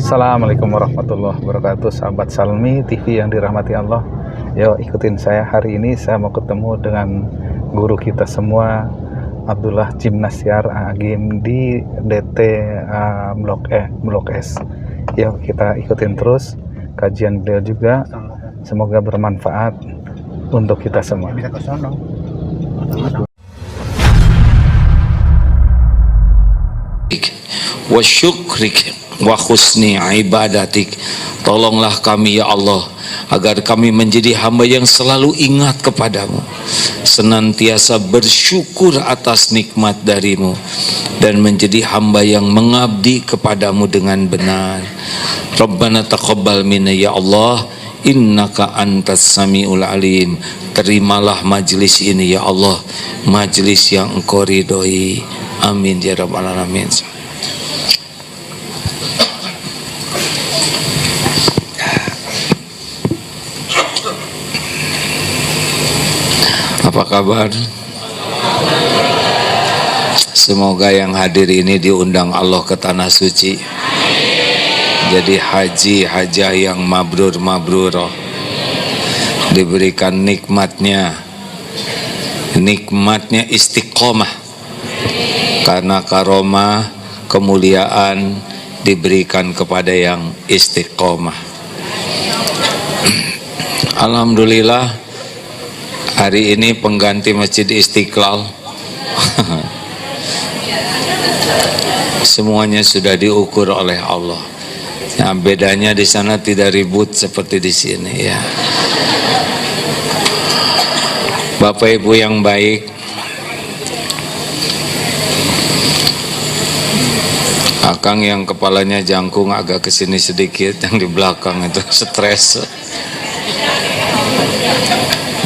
Assalamualaikum warahmatullahi wabarakatuh, sahabat Salmi TV yang dirahmati Allah. Yo, ikutin saya. Hari ini saya mau ketemu dengan guru kita semua, Abdullah Jimnasyar Agim di DT Blok S. Yo, kita ikutin terus kajian beliau juga. Semoga bermanfaat untuk kita semua. Wa syukrik wa husni ibadatik. Tolonglah kami ya Allah, agar kami menjadi hamba yang selalu ingat kepadamu, senantiasa bersyukur atas nikmat darimu, dan menjadi hamba yang mengabdi kepadamu dengan benar. Rabbana taqabbal minna ya Allah, innaka antas samiul alim. Terimalah majlis ini ya Allah, majlis yang engkau ridhoi. Amin ya rabbal alamin. Apa kabar? Semoga yang hadir ini diundang Allah ke tanah suci. Jadi hajah yang mabrur, diberikan nikmatnya istiqomah, karena karomah kemuliaan diberikan kepada yang istiqomah. Alhamdulillah, hari ini pengganti Masjid Istiqlal. Semuanya sudah diukur oleh Allah. Nah, bedanya di sana tidak ribut seperti di sini ya. Bapak Ibu yang baik, Akang yang kepalanya jangkung agak kesini sedikit, yang di belakang itu stres.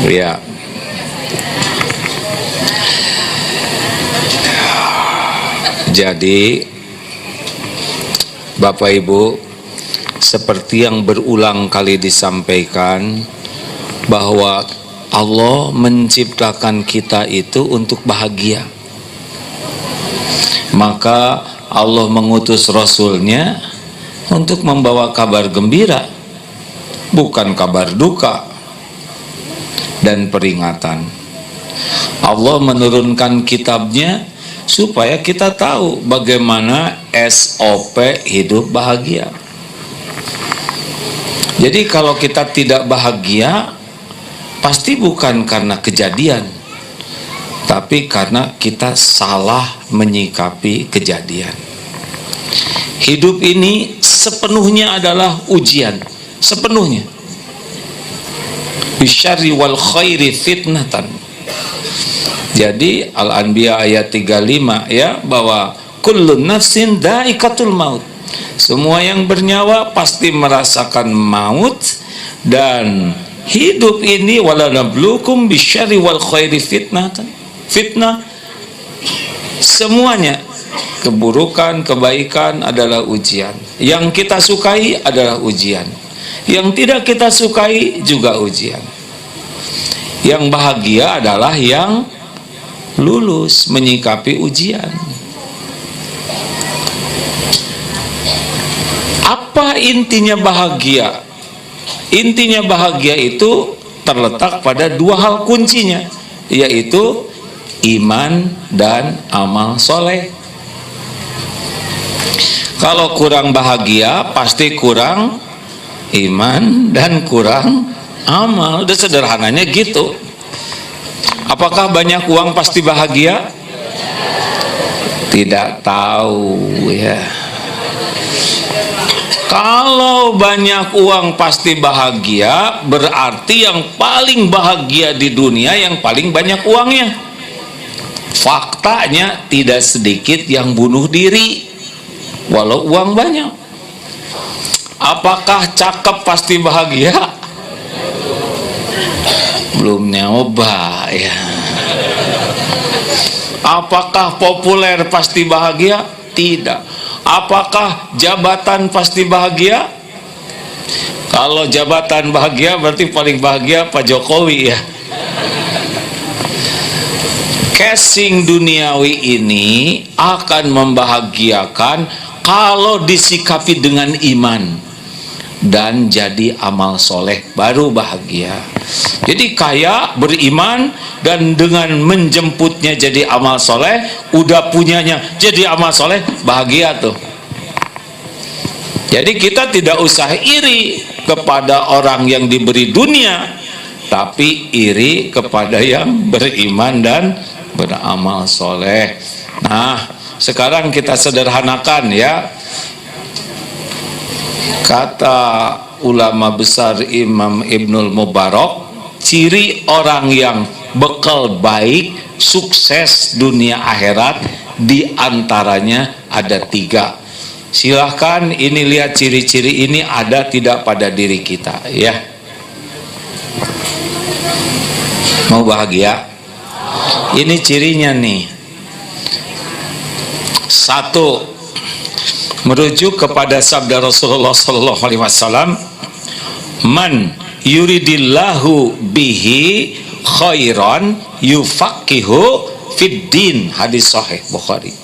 Ya. Jadi Bapak Ibu, seperti yang berulang kali disampaikan, bahwa Allah menciptakan kita itu untuk bahagia. Maka Allah mengutus Rasulnya untuk membawa kabar gembira, bukan kabar duka dan peringatan. Allah menurunkan kitabnya supaya kita tahu bagaimana SOP hidup bahagia. Jadi kalau kita tidak bahagia, pasti bukan karena kejadian, tapi karena kita salah menyikapi kejadian. Hidup ini sepenuhnya adalah ujian, sepenuhnya. Bisyarri wal khairi fitnatan. Jadi Al-Anbiya ayat 35 ya, bahwa kullun nafsin dha'iqatul maut. Semua yang bernyawa pasti merasakan maut, dan hidup ini walanabluukum bisyarri wal khairi fitnatan. Fitnah semuanya, keburukan, kebaikan adalah ujian. Yang kita sukai adalah ujian. Yang tidak kita sukai juga ujian. Yang bahagia adalah yang lulus menyikapi ujian. Apa intinya bahagia? Intinya bahagia itu terletak pada dua hal kuncinya, yaitu iman dan amal soleh. Kalau kurang bahagia, pasti kurang iman dan kurang amal. Udah sederhananya gitu. Apakah banyak uang pasti bahagia? Tidak tahu ya. Kalau banyak uang pasti bahagia, berarti yang paling bahagia di dunia yang paling banyak uangnya. Faktanya tidak sedikit yang bunuh diri walau uang banyak. Apakah cakep pasti bahagia? Belum nyoba ya. Apakah populer pasti bahagia? Tidak. Apakah jabatan pasti bahagia? Kalau jabatan bahagia, berarti paling bahagia Pak Jokowi ya. Casing duniawi ini akan membahagiakan Kalau disikapi dengan iman dan jadi amal soleh, baru bahagia. Jadi kaya, beriman, dan dengan menjemputnya jadi amal soleh, udah punyanya jadi amal soleh, bahagia tuh. Jadi kita tidak usah iri kepada orang yang diberi dunia, tapi iri kepada yang beriman dan beramal soleh. Nah, sekarang kita sederhanakan ya. Kata ulama besar Imam Ibnul Mubarak, ciri orang yang bekal baik, sukses dunia akhirat, diantaranya ada 3. Silahkan ini lihat ciri-ciri ini ada tidak pada diri kita ya. Mau bahagia? Ini cirinya nih. 1, merujuk kepada sabda Rasulullah sallallahu alaihi wasallam, man yuridillahu bihi khairan yufaqihu fid din, hadis sahih Bukhari.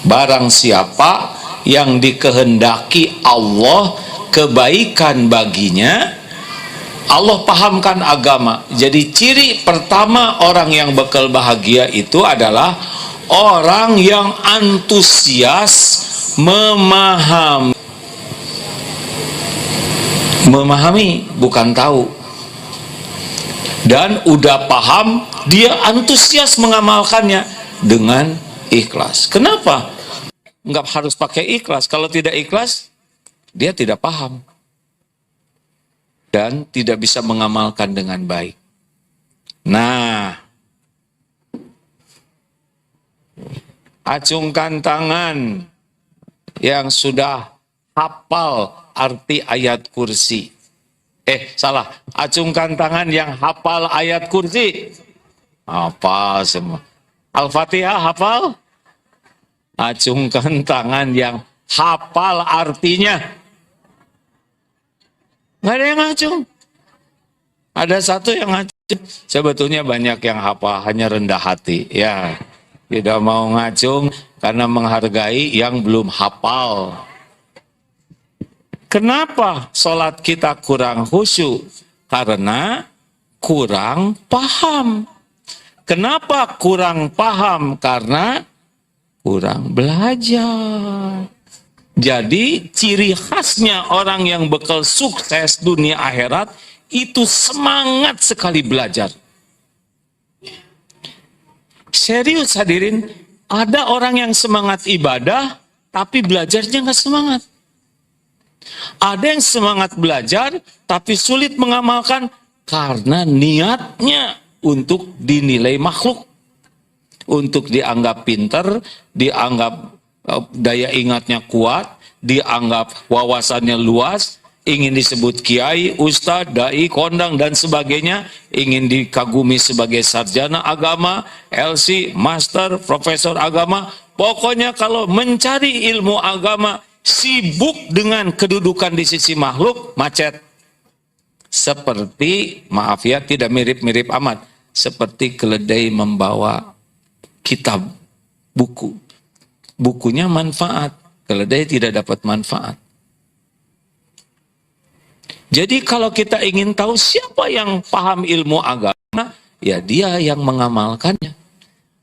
Barang siapa yang dikehendaki Allah kebaikan baginya, Allah pahamkan agama. Jadi ciri pertama orang yang bekal bahagia itu adalah orang yang antusias memahami bukan tahu, dan udah paham, dia antusias mengamalkannya dengan ikhlas. Kenapa? Nggak harus pakai ikhlas. Kalau tidak ikhlas, dia tidak paham dan tidak bisa mengamalkan dengan baik. Nah, acungkan tangan yang sudah hafal arti ayat kursi. Salah. Acungkan tangan yang hafal ayat kursi. Hafal semua. Al-Fatihah hafal? Acungkan tangan yang hafal artinya. Nggak ada yang ngacung. Ada satu yang ngacung. Sebetulnya banyak yang hafal, hanya rendah hati. Ya, tidak mau ngacung karena menghargai yang belum hafal. Kenapa sholat kita kurang khusyuk? Karena kurang paham. Kenapa kurang paham? Karena kurang belajar. Jadi ciri khasnya orang yang bekal sukses dunia akhirat itu semangat sekali belajar. Serius hadirin, ada orang yang semangat ibadah, tapi belajarnya nggak semangat. Ada yang semangat belajar, tapi sulit mengamalkan karena niatnya untuk dinilai makhluk. Untuk dianggap pinter, dianggap daya ingatnya kuat, dianggap wawasannya luas, ingin disebut kiai, ustadz, dai, kondang, dan sebagainya, ingin dikagumi sebagai sarjana agama, LC, master, profesor agama. Pokoknya kalau mencari ilmu agama, sibuk dengan kedudukan di sisi makhluk, macet. Seperti, maaf ya, tidak mirip-mirip amat, seperti keledai membawa kitab, buku. Bukunya manfaat, keledai tidak dapat manfaat. Jadi kalau kita ingin tahu siapa yang paham ilmu agama, ya dia yang mengamalkannya.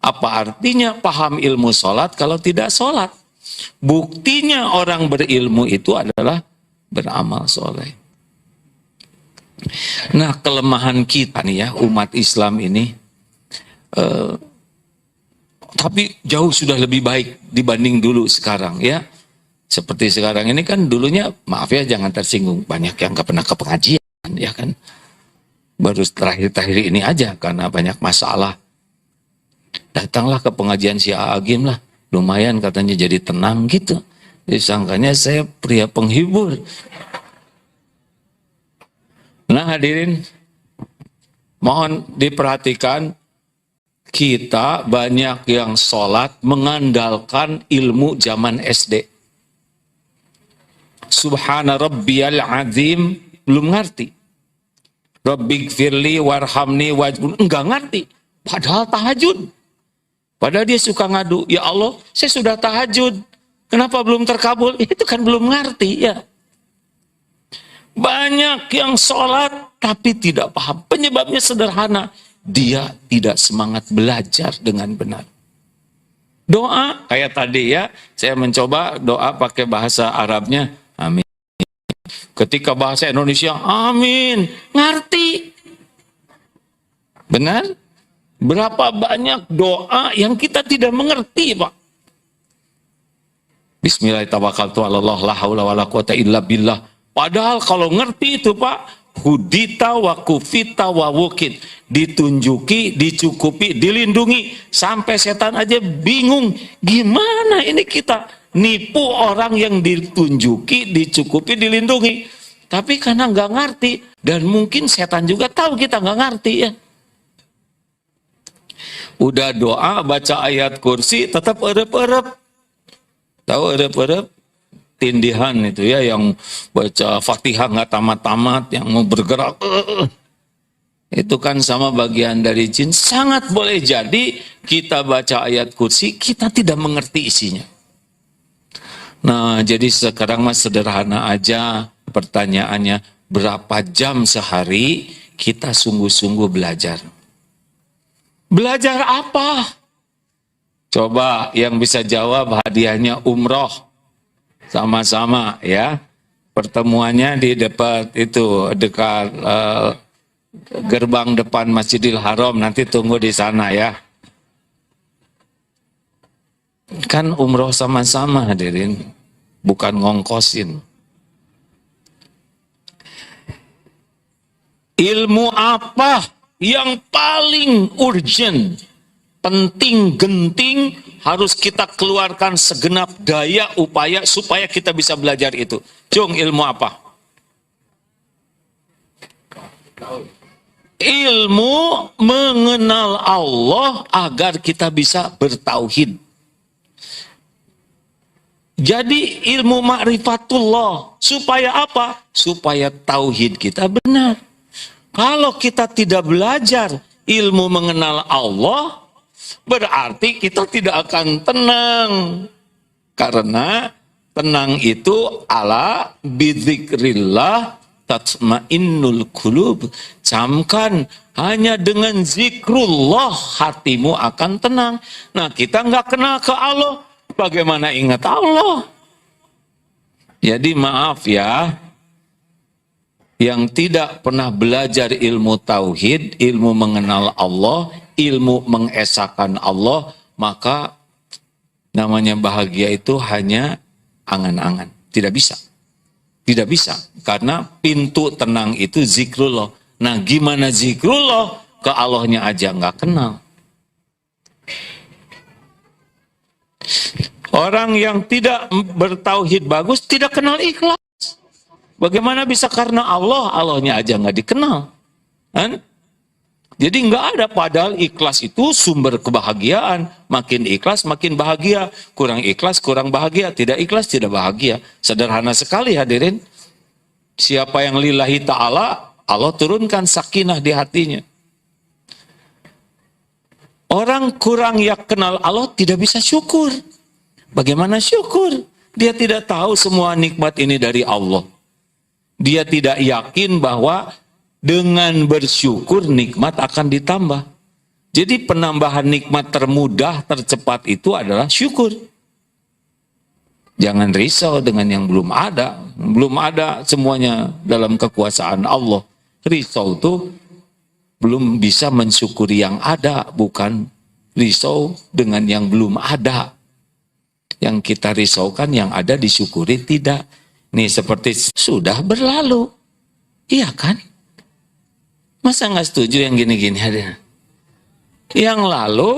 Apa artinya paham ilmu sholat kalau tidak sholat? Buktinya orang berilmu itu adalah beramal soleh. Nah, kelemahan kita nih ya, umat Islam ini, tapi jauh sudah lebih baik dibanding dulu sekarang ya. Seperti sekarang ini kan dulunya, maaf ya jangan tersinggung, banyak yang gak pernah ke pengajian ya kan. Baru terakhir-terakhir ini aja karena banyak masalah. Datanglah ke pengajian si Agim lah, lumayan katanya jadi tenang gitu. Disangkanya saya pria penghibur. Nah hadirin, mohon diperhatikan, kita banyak yang sholat mengandalkan ilmu zaman SD. Subhana rabbiyal azim, belum ngerti. Rabbighfirli warhamni wajbun, enggak ngerti. Padahal tahajud. Padahal dia suka ngadu, ya Allah, saya sudah tahajud. Kenapa belum terkabul? Itu kan belum ngerti ya. Banyak yang sholat tapi tidak paham. Penyebabnya sederhana. Dia tidak semangat belajar dengan benar. Doa kayak tadi ya, saya mencoba doa pakai bahasa Arabnya, amin. Ketika bahasa Indonesia, amin, ngerti. Benar? Berapa banyak doa yang kita tidak mengerti, Pak. Bismillahirrahmanirrahim, la haula wala quwata illa billah. Padahal kalau ngerti itu, Pak, hudita wa kufita wa wukid, ditunjuki, dicukupi, dilindungi, sampai setan aja bingung gimana ini kita nipu orang yang ditunjuki, dicukupi, dilindungi, tapi karena nggak ngerti, dan mungkin setan juga tahu kita nggak ngerti ya. Udah doa, baca ayat kursi, tetap erep-erep. Tahu erep-erep? Tindihan itu ya, yang baca Fatihah nggak tamat-tamat, yang mau bergerak, itu kan sama bagian dari jin. Sangat boleh jadi kita baca ayat kursi, kita tidak mengerti isinya. Nah, jadi sekarang mas sederhana aja pertanyaannya, berapa jam sehari kita sungguh-sungguh belajar? Belajar apa? Coba yang bisa jawab hadiahnya umroh. Sama-sama ya, pertemuannya di dekat itu, dekat gerbang depan Masjidil Haram, nanti tunggu di sana ya. Kan umroh sama-sama hadirin, bukan ngongkosin. Ilmu apa yang paling urgent, penting, genting, harus kita keluarkan segenap daya upaya supaya kita bisa belajar itu? Jung, ilmu apa? Ilmu mengenal Allah agar kita bisa bertauhid. Jadi ilmu ma'rifatullah. Supaya apa? Supaya tauhid kita benar. Kalau kita tidak belajar ilmu mengenal Allah, berarti kita tidak akan tenang. Karena tenang itu ala bidzikrillah tatmainnul qulub. Camkan, hanya dengan zikrullah hatimu akan tenang. Nah, kita nggak kenal ke Allah, bagaimana ingat Allah? Jadi maaf ya, yang tidak pernah belajar ilmu tauhid, ilmu mengenal Allah, ilmu mengesahkan Allah, maka namanya bahagia itu hanya angan-angan. Tidak bisa. Tidak bisa. Karena pintu tenang itu zikrullah. Nah, gimana zikrullah? Ke Allahnya aja nggak kenal. Orang yang tidak bertauhid bagus, tidak kenal ikhlas. Bagaimana bisa karena Allah, Allahnya aja nggak dikenal. Kan? Jadi nggak ada, padahal ikhlas itu sumber kebahagiaan. Makin ikhlas, makin bahagia. Kurang ikhlas, kurang bahagia. Tidak ikhlas, tidak bahagia. Sederhana sekali hadirin. Siapa yang lillahi ta'ala, Allah turunkan sakinah di hatinya. Orang kurang yang kenal Allah tidak bisa syukur. Bagaimana syukur? Dia tidak tahu semua nikmat ini dari Allah. Dia tidak yakin bahwa dengan bersyukur nikmat akan ditambah. Jadi penambahan nikmat termudah, tercepat itu adalah syukur. Jangan risau dengan yang belum ada. Belum ada semuanya dalam kekuasaan Allah. Risau itu belum bisa mensyukuri yang ada, bukan risau dengan yang belum ada. Yang kita risaukan yang ada disyukuri tidak. Nih seperti sudah berlalu. Iya kan? Masa nggak setuju yang gini-gini ada? Yang lalu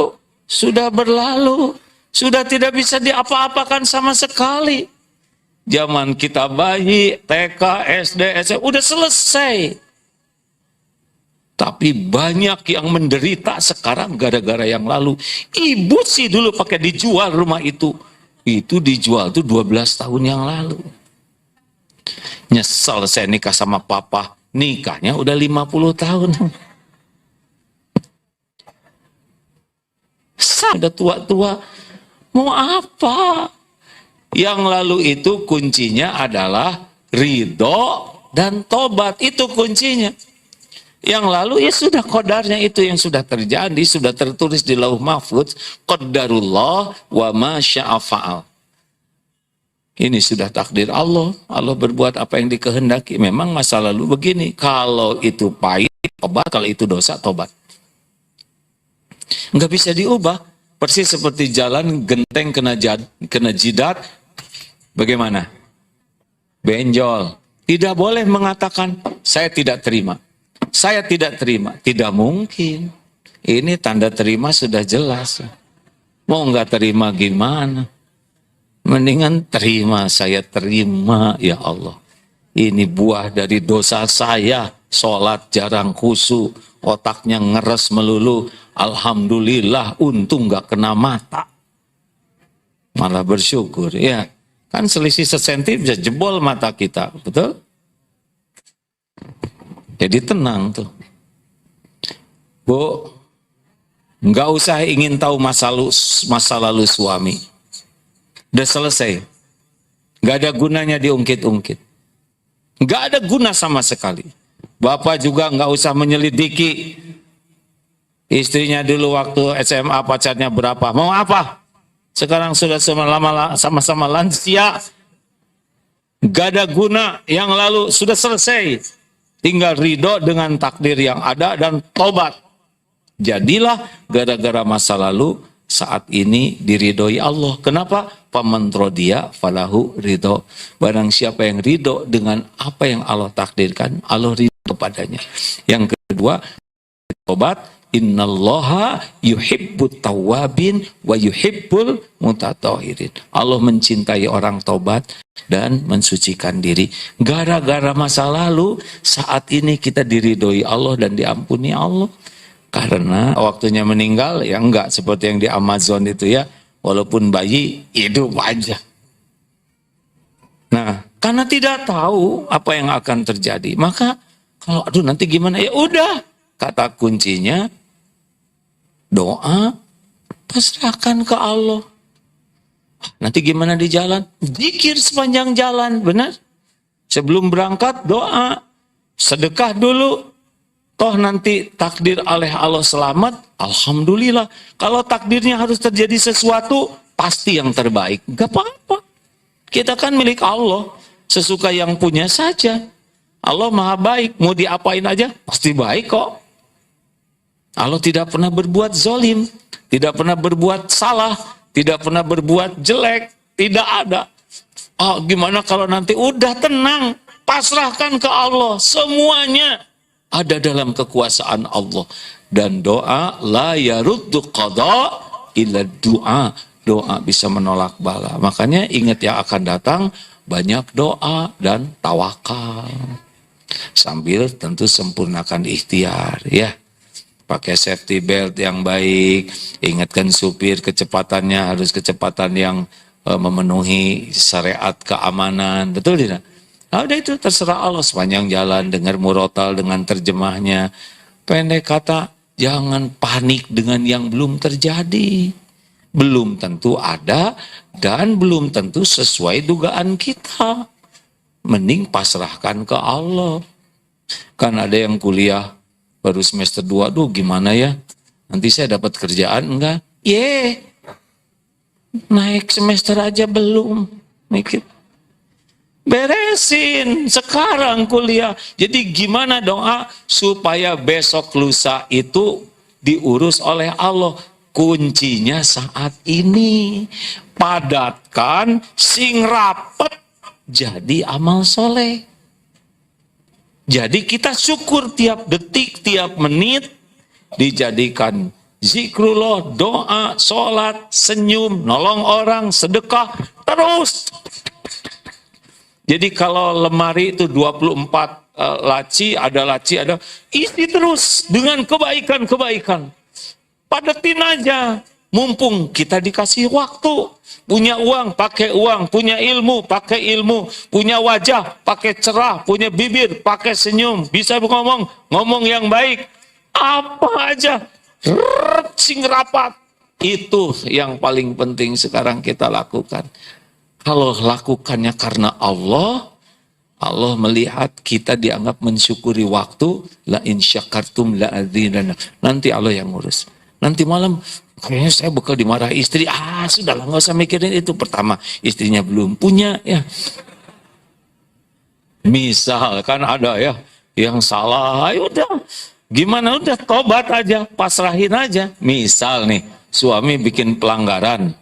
sudah berlalu. Sudah tidak bisa diapa-apakan sama sekali. Zaman kita bayi, TK, SD, SMP, udah selesai. Tapi banyak yang menderita sekarang gara-gara yang lalu. Ibu sih dulu pakai dijual rumah itu. Itu dijual tuh 12 tahun yang lalu. Nyesel saya nikah sama papa. Nikahnya udah 50 tahun. Udah tua-tua. Mau apa? Yang lalu itu kuncinya adalah ridho dan tobat, itu kuncinya. Yang lalu ya sudah qadarnya, itu yang sudah terjadi, sudah tertulis di Lauh Mahfuz, qadarullah wa ma syaa fa'al. Ini sudah takdir Allah. Allah berbuat apa yang dikehendaki. Memang masa lalu begini. Kalau itu pahit, tobat. Kalau itu dosa, tobat. Nggak bisa diubah. Persis seperti jalan genteng kena jidat. Bagaimana? Benjol. Tidak boleh mengatakan, saya tidak terima. Saya tidak terima. Tidak mungkin. Ini tanda terima sudah jelas. Mau nggak terima gimana? Mendingan terima, saya terima ya Allah. Ini buah dari dosa saya, sholat jarang khusyuk, otaknya ngeres melulu. Alhamdulillah, untung gak kena mata. Malah bersyukur, ya. Kan selisih sesenti bisa jebol mata kita, betul? Jadi tenang tuh. Bu, nggak usah ingin tahu masa lalu suami. Udah selesai. Gak ada gunanya diungkit-ungkit. Gak ada guna sama sekali. Bapak juga gak usah menyelidiki istrinya dulu waktu SMA pacarnya berapa. Mau apa? Sekarang sudah sama-sama lansia. Gak ada guna. Yang lalu sudah selesai. Tinggal ridho dengan takdir yang ada dan tobat. Jadilah gara-gara masa lalu saat ini diridhoi Allah. Kenapa? Faman radiya falahu ridho. Barang siapa yang ridho dengan apa yang Allah takdirkan, Allah ridho kepadanya. Yang kedua, tobat. Innallaha yuhibbut tawwabin wa yuhibbul mutatahhirin. Allah mencintai orang tobat dan mensucikan diri. Gara-gara masa lalu, saat ini kita diridhoi Allah dan diampuni Allah. Karena waktunya meninggal, ya enggak seperti yang di Amazon itu ya, walaupun bayi hidup aja. Nah, karena tidak tahu apa yang akan terjadi, maka kalau aduh nanti gimana, ya udah, kata kuncinya doa, pasrahkan ke Allah. Nanti gimana di jalan? Zikir sepanjang jalan, benar? Sebelum berangkat doa, sedekah dulu. Toh nanti takdir oleh Allah selamat, alhamdulillah. Kalau takdirnya harus terjadi sesuatu, pasti yang terbaik. Gak apa-apa. Kita kan milik Allah. Sesuka yang punya saja. Allah maha baik. Mau diapain aja, pasti baik kok. Allah tidak pernah berbuat zalim. Tidak pernah berbuat salah. Tidak pernah berbuat jelek. Tidak ada. Oh, gimana kalau nanti udah tenang. Pasrahkan ke Allah. Semuanya ada dalam kekuasaan Allah. Dan doa la yaruddu qada illa doa. Doa bisa menolak bala. Makanya ingat yang akan datang, banyak doa dan tawakal. Sambil tentu sempurnakan ikhtiar ya. Pakai safety belt yang baik, ingatkan supir kecepatannya harus kecepatan yang memenuhi syariat keamanan. Betul tidak? Nah, udah itu terserah Allah sepanjang jalan, dengar murotal dengan terjemahnya. Pendek kata, jangan panik dengan yang belum terjadi. Belum tentu ada dan belum tentu sesuai dugaan kita. Mending pasrahkan ke Allah. Kan ada yang kuliah baru semester 2, aduh gimana ya? Nanti saya dapat kerjaan enggak? Naik semester aja belum. Mikir. Beresin sekarang kuliah. Jadi gimana doa supaya besok lusa itu diurus oleh Allah. Kuncinya saat ini. Padatkan sing rapet jadi amal soleh. Jadi kita syukur tiap detik, tiap menit dijadikan zikrullah, doa, sholat, senyum, nolong orang, sedekah, terus. Jadi kalau lemari itu 24 laci, ada isi terus dengan kebaikan-kebaikan. Padetin aja, mumpung kita dikasih waktu. Punya uang, pakai uang. Punya ilmu, pakai ilmu. Punya wajah, pakai cerah. Punya bibir, pakai senyum. Bisa ngomong yang baik. Apa aja, sing rapat. Itu yang paling penting sekarang kita lakukan. Kalau lakukannya karena Allah, Allah melihat kita dianggap mensyukuri waktu, la in syakartum la adzidanna. Nanti Allah yang ngurus. Nanti malam kayaknya saya bakal dimarahi istri. Sudahlah, nggak usah mikirin itu. Pertama, istrinya belum punya ya. Misal kan ada ya yang salah, ayo udah gimana, udah tobat aja, pasrahin aja. Misal nih suami bikin pelanggaran,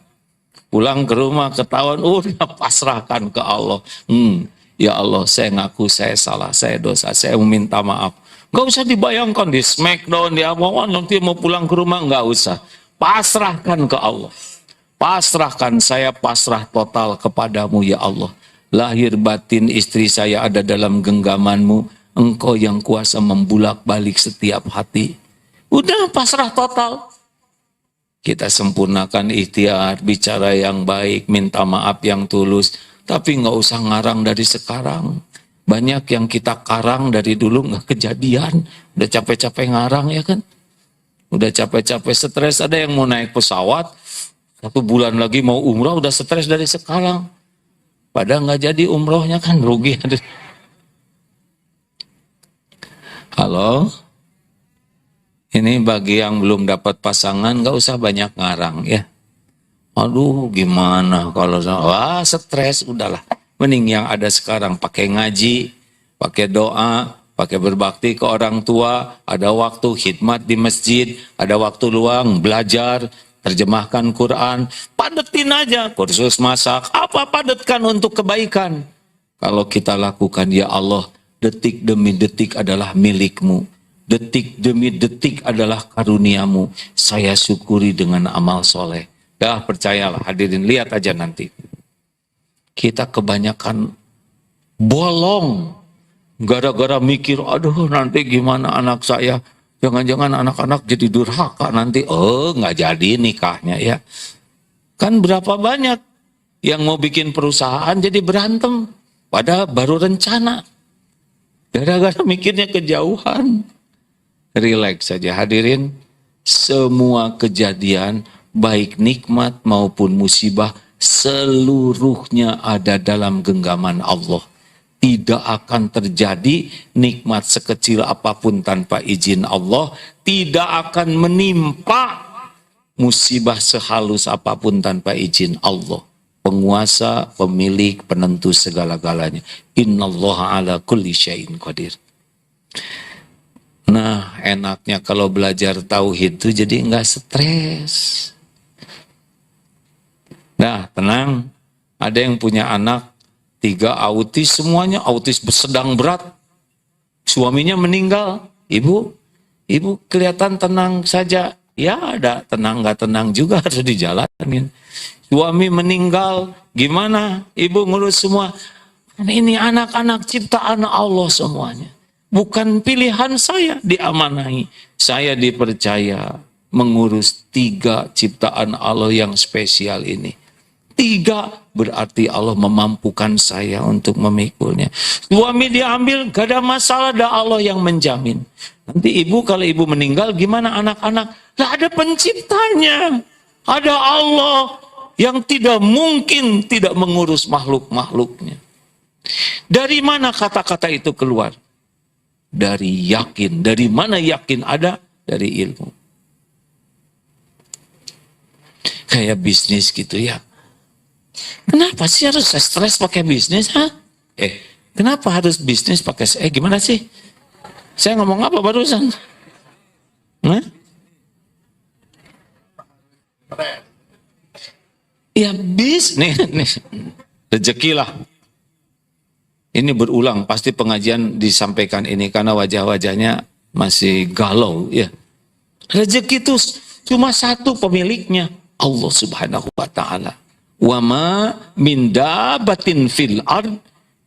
pulang ke rumah ketahuan, udah pasrahkan ke Allah. Ya Allah, saya ngaku saya salah, saya dosa, saya meminta maaf. Gak usah dibayangkan di smackdown, di apa, nanti mau pulang ke rumah, gak usah. Pasrahkan ke Allah. Pasrahkan, saya pasrah total kepadamu ya Allah. Lahir batin istri saya ada dalam genggamanmu. Engkau yang kuasa membulak-balik setiap hati. Udah pasrah total. Kita sempurnakan ikhtiar, bicara yang baik, minta maaf yang tulus. Tapi nggak usah ngarang dari sekarang. Banyak yang kita karang dari dulu nggak kejadian. Udah capek-capek ngarang ya kan. Udah capek-capek stres. Ada yang mau naik pesawat, 1 bulan lagi mau umrah udah stres dari sekarang. Padahal nggak jadi umrohnya kan, rugi. Halo? Ini bagi yang belum dapat pasangan, nggak usah banyak ngarang ya. Aduh gimana kalau stres, udahlah. Mending yang ada sekarang, pakai ngaji, pakai doa, pakai berbakti ke orang tua, ada waktu khidmat di masjid, ada waktu luang belajar, terjemahkan Quran, padetin aja, kursus masak, apa padatkan untuk kebaikan. Kalau kita lakukan, ya Allah, detik demi detik adalah milikmu. Detik demi detik adalah karuniamu. Saya syukuri dengan amal soleh. Ya percayalah, hadirin, lihat aja nanti. Kita kebanyakan bolong. Gara-gara mikir, aduh nanti gimana anak saya. Jangan-jangan anak-anak jadi durhaka nanti. Nggak jadi nikahnya ya. Kan berapa banyak yang mau bikin perusahaan jadi berantem. Padahal baru rencana. Gara-gara mikirnya kejauhan. Relax saja hadirin. Semua kejadian, baik nikmat maupun musibah, seluruhnya ada dalam genggaman Allah. Tidak akan terjadi nikmat sekecil apapun tanpa izin Allah. Tidak akan menimpa musibah sehalus apapun tanpa izin Allah. Penguasa, pemilik, penentu segala-galanya. Innallaha ala kulli syai'in qadir. Nah, enaknya kalau belajar tauhid itu jadi enggak stres. Nah, tenang. Ada yang punya anak 3 autis, semuanya autis sedang berat. Suaminya meninggal. Ibu kelihatan tenang saja. Ya ada tenang, nggak tenang juga harus dijalanin. Suami meninggal, gimana? Ibu ngurus semua. Ini anak-anak ciptaan Allah semuanya. Bukan pilihan saya diamanahi. Saya dipercaya mengurus 3 ciptaan Allah yang spesial ini. 3 berarti Allah memampukan saya untuk memikulnya. Suami diambil, gak ada masalah, ada Allah yang menjamin. Nanti ibu, kalau ibu meninggal, gimana anak-anak? Lah ada penciptanya. Ada Allah yang tidak mungkin tidak mengurus makhluk-makhluknya. Dari mana kata-kata itu keluar? Dari yakin. Dari mana yakin ada? Dari ilmu. Kayak bisnis gitu ya. Kenapa sih harus stres pakai bisnis? Kenapa harus bisnis pakai gimana sih? Saya ngomong apa barusan? Ya bisnis. Rezekilah. Ini berulang, pasti pengajian disampaikan ini karena wajah-wajahnya masih galau ya. Rezeki itu cuma satu pemiliknya, Allah Subhanahu wa taala. Wa ma min dabatin fil ard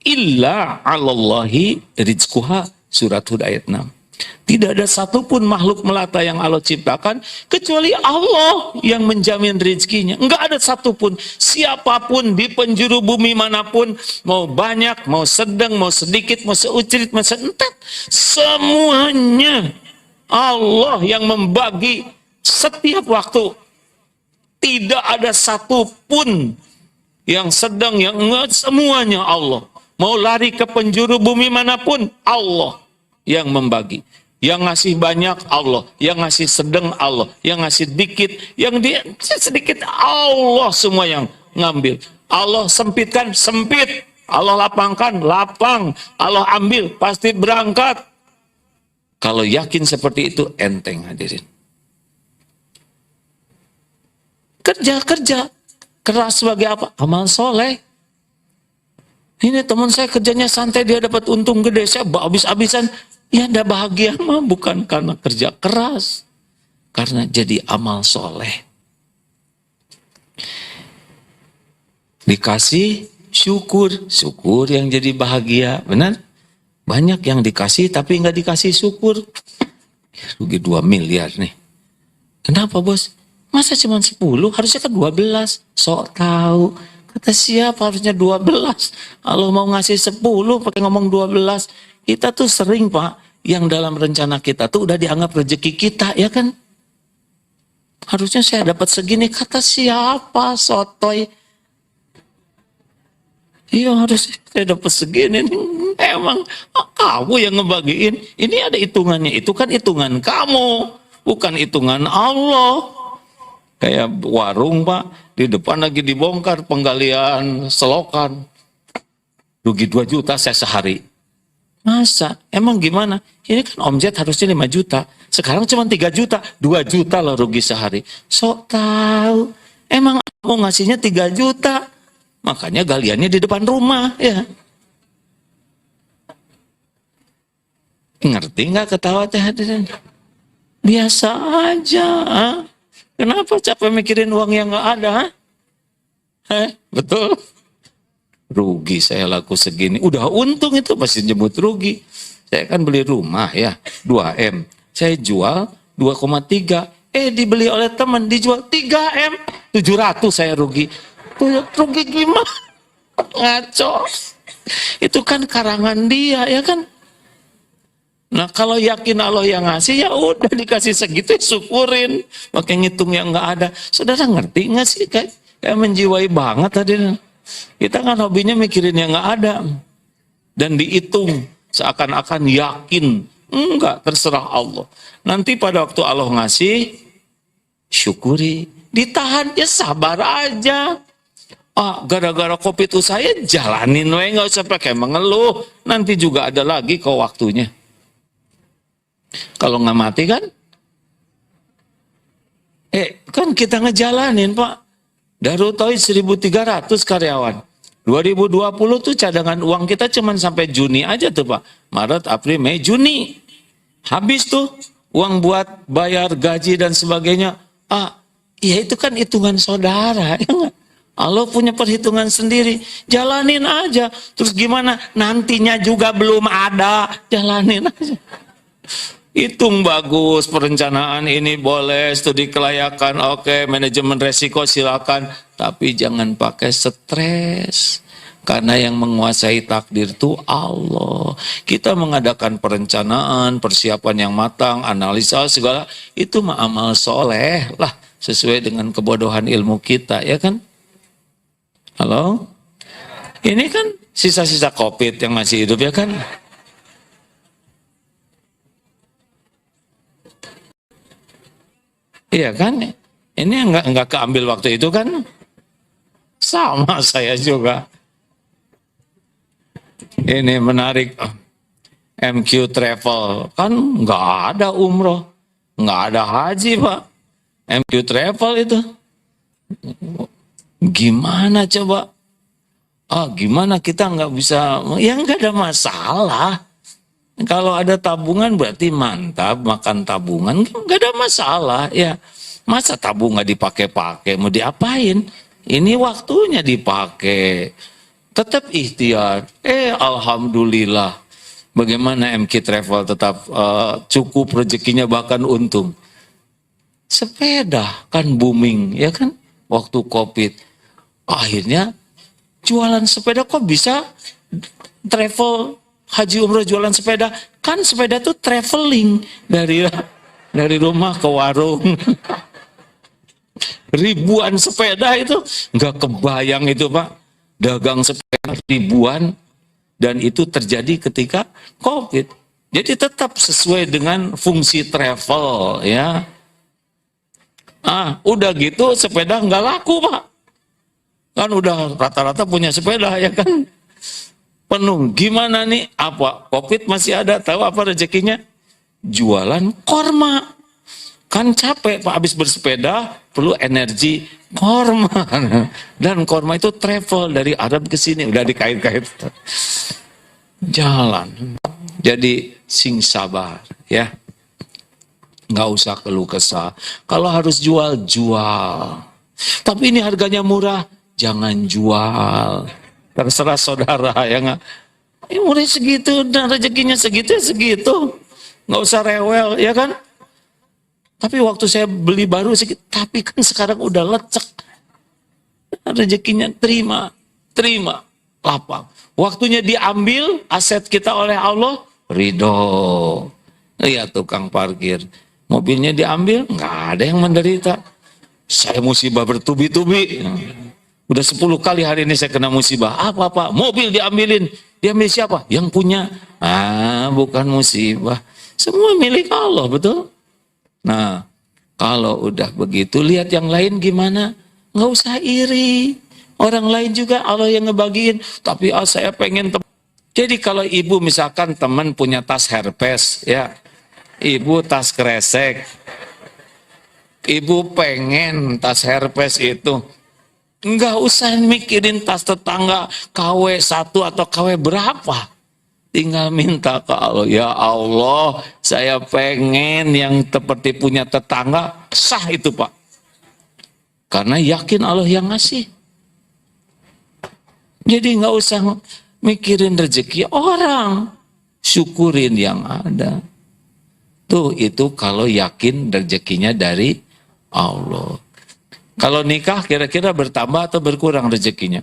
illa 'alallahi rizquha, surat Hud ayat 6. Tidak ada satupun makhluk melata yang Allah ciptakan kecuali Allah yang menjamin rezekinya. Enggak ada satupun, siapapun di penjuru bumi manapun, mau banyak, mau sedang, mau sedikit, mau seucrit, mau seentet, semuanya Allah yang membagi setiap waktu. Tidak ada satupun yang sedang, yang enggak, semuanya Allah. Mau lari ke penjuru bumi manapun, Allah yang membagi. Yang ngasih banyak Allah, yang ngasih sedang Allah, yang ngasih dikit, yang dia sedikit Allah semua yang ngambil. Allah sempitkan, sempit. Allah lapangkan, lapang. Allah ambil, pasti berangkat. Kalau yakin seperti itu, enteng hadirin. Kerja. Keras sebagai apa? Amal soleh. Ini teman saya kerjanya santai, dia dapat untung gede, saya habis-habisan. Ya anda bahagia mah bukan karena kerja keras. Karena jadi amal soleh. Dikasih syukur. Syukur yang jadi bahagia. Benar? Banyak yang dikasih tapi nggak dikasih syukur. Rugi 2 miliar nih. Kenapa bos? Masa cuma 10? Harusnya kan 12. Sok tahu. Kata siapa harusnya 12. Allah mau ngasih 10 pakai ngomong 12. Kita tuh sering Pak, yang dalam rencana kita tuh udah dianggap rezeki kita, ya kan? Harusnya saya dapat segini. Kata siapa? Sotoy. Iya harus saya dapat segini. Emang kamu yang ngebagiin. Ini ada hitungannya. Itu kan hitungan kamu. Bukan hitungan Allah. Kayak warung Pak, di depan lagi dibongkar penggalian selokan. Rugi 2 juta saya sehari. Masa? Emang gimana? Ini kan omset harusnya 5 juta. Sekarang cuma 3 juta. 2 juta loh rugi sehari. Sok tahu. Emang mau ngasihnya 3 juta. Makanya galiannya di depan rumah. Ya. Ngerti nggak ketawa teh hadirin? Biasa aja. Ha? Kenapa capek mikirin uang yang nggak ada? Betul? Rugi saya laku segini. Udah untung itu pasti nyebut rugi. Saya kan beli rumah ya 2M. Saya jual 2,3. Dibeli oleh teman dijual 3M. 700 saya rugi. Rugi gimana? Ngaco. Itu kan karangan dia ya kan? Nah kalau yakin Allah yang ngasih ya udah dikasih segitu syukurin. Pakai ngitung yang nggak ada. Saudara ngerti nggak sih kayak menjiwai banget tadi. Kita kan hobinya mikirin yang nggak ada dan dihitung seakan-akan yakin. Enggak, terserah Allah. Nanti pada waktu Allah ngasih syukuri, ditahan ya sabar aja. Gara-gara COVID itu saya jalanin we, nggak usah pakai mengeluh. Nanti juga ada lagi kok waktunya. Kalau nggak mati kan? Kan kita ngejalanin Pak. Darul Tauhid 1.300 karyawan. 2020 tuh cadangan uang kita cuma sampai Juni aja tuh Pak. Maret, April, Mei, Juni. Habis tuh uang buat bayar gaji dan sebagainya. Ya itu kan hitungan saudara. Ya nggak? Allah punya perhitungan sendiri. Jalanin aja. Terus gimana? Nantinya juga belum ada. Jalanin aja. Hitung bagus, perencanaan ini boleh, studi kelayakan, oke, manajemen resiko silakan, tapi jangan pakai stres. Karena yang menguasai takdir itu Allah. Kita mengadakan perencanaan, persiapan yang matang, analisa segala, itu mah amal soleh lah, sesuai dengan kebodohan ilmu kita, ya kan? Halo? Ini kan sisa-sisa COVID yang masih hidup, ya kan? Iya kan? Ini enggak keambil waktu itu kan? Sama saya juga. Ini menarik. MQ Travel. Kan enggak ada umroh. Enggak ada haji Pak. MQ Travel itu. Gimana coba? Gimana kita enggak bisa? Ya enggak ada masalah. Kalau ada tabungan berarti mantap, makan tabungan nggak ada masalah ya. Masa tabung nggak dipakai-pakai, mau diapain? Ini waktunya dipakai. Tetap ikhtiar. Alhamdulillah. Bagaimana MK Travel tetap cukup rezekinya bahkan untung. Sepeda kan booming ya kan waktu COVID. Akhirnya jualan sepeda kok bisa travel haji umroh jualan sepeda, kan sepeda tuh traveling dari rumah ke warung. ribuan sepeda itu, nggak kebayang itu Pak, dagang sepeda ribuan, dan itu terjadi ketika COVID. Jadi tetap sesuai dengan fungsi travel ya. Udah gitu sepeda nggak laku Pak, kan udah rata-rata punya sepeda ya kan, penuh. Gimana nih, apa COVID masih ada, tahu apa rezekinya? Jualan korma. Kan capek Pak, habis bersepeda perlu energi korma. Dan korma itu travel dari Arab ke sini, udah dikait-kait jalan. Jadi sing sabar ya, nggak usah keluh kesah. Kalau harus jual, jual. Tapi ini harganya murah, jangan jual. Terserah saudara ya nggak. Ini murah segitu dan rezekinya segitu ya segitu, nggak usah rewel ya kan. Tapi waktu saya beli baru sedikit, tapi kan sekarang udah lecek. Rezekinya terima, lapang. Waktunya diambil aset kita oleh Allah, ridho. Lihat tukang parkir, mobilnya diambil, nggak ada yang menderita. Saya musibah bertubi-tubi. Udah 10 kali hari ini saya kena musibah. Apa? Mobil diambilin. Diambil siapa? Yang punya. Bukan musibah. Semua milik Allah, betul? Nah, kalau udah begitu, lihat yang lain gimana? Nggak usah iri. Orang lain juga Allah yang ngebagiin. Tapi saya pengen. Jadi kalau ibu misalkan teman punya tas herpes, ya, ibu tas kresek, ibu pengen tas herpes itu, nggak usah mikirin tas tetangga KW 1 atau KW berapa. Tinggal minta ke Allah, ya Allah, saya pengen yang seperti punya tetangga, sah itu Pak. Karena yakin Allah yang ngasih. Jadi nggak usah mikirin rezeki orang, syukurin yang ada. Tuh itu kalau yakin rezekinya dari Allah. Kalau nikah kira-kira bertambah atau berkurang rezekinya?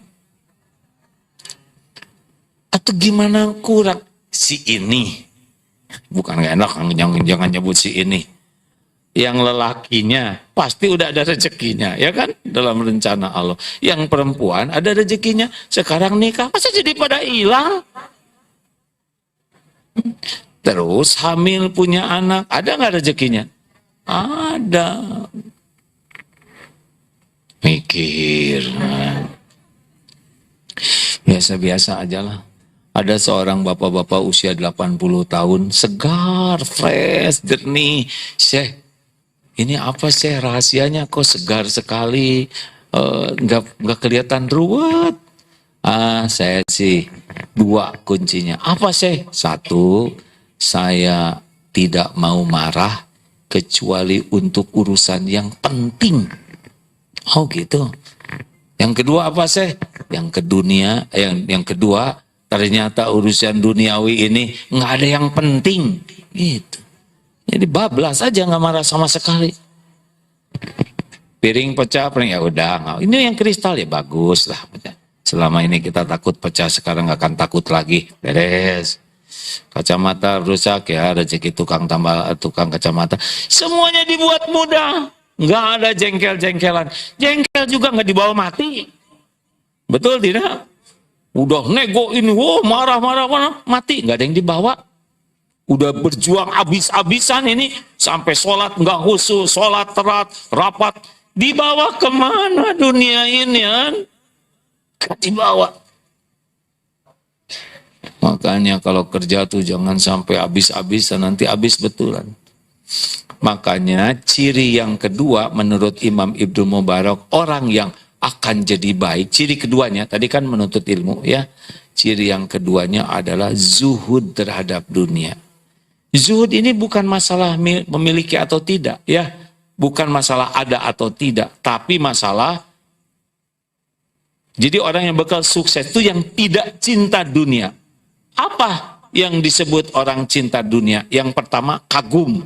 Atau gimana kurang? Si ini, bukan gak enak, jangan nyebut si ini. Yang lelakinya pasti udah ada rezekinya, ya kan? Dalam rencana Allah. Yang perempuan ada rezekinya. Sekarang nikah, masa jadi pada hilang? Terus hamil punya anak, ada nggak rezekinya? Ada. Mikir. Biasa-biasa aja lah. Ada seorang bapak-bapak usia 80 tahun, segar, fresh, jernih. Syekh, ini apa Syekh rahasianya kok segar sekali, nggak kelihatan ruwet? Saya sih 2 kuncinya. Apa Syekh? 1, saya tidak mau marah kecuali untuk urusan yang penting. Oh gitu. Yang kedua apa Syekh? Yang kedua, ternyata urusan duniawi ini nggak ada yang penting, gitu. Jadi bablas aja, nggak marah sama sekali. Piring pecah, ya udah. Ini yang kristal ya bagus lah. Selama ini kita takut pecah, sekarang nggak akan takut lagi. Beres. Kacamata rusak ya, rezeki tukang kacamata. Semuanya dibuat mudah, nggak ada jengkel-jengkelan. Jengkel juga nggak dibawa mati. Betul tidak? Udah nego ini, marah-marah, mati, nggak ada yang dibawa. Udah berjuang habis-habisan ini, sampai sholat nggak khusyuk, sholat terat, rapat, dibawa kemana dunia ini kan? Nggak dibawa. Makanya kalau kerja tuh jangan sampai habis-habisan, nanti habis betulan. Makanya ciri yang kedua menurut Imam Ibnu Mubarak, orang yang akan jadi baik, ciri keduanya, tadi kan menuntut ilmu ya, ciri yang keduanya adalah zuhud terhadap dunia. Zuhud ini bukan masalah memiliki atau tidak ya, bukan masalah ada atau tidak, tapi masalah, jadi orang yang bakal sukses itu yang tidak cinta dunia. Apa yang disebut orang cinta dunia? Yang pertama, kagum.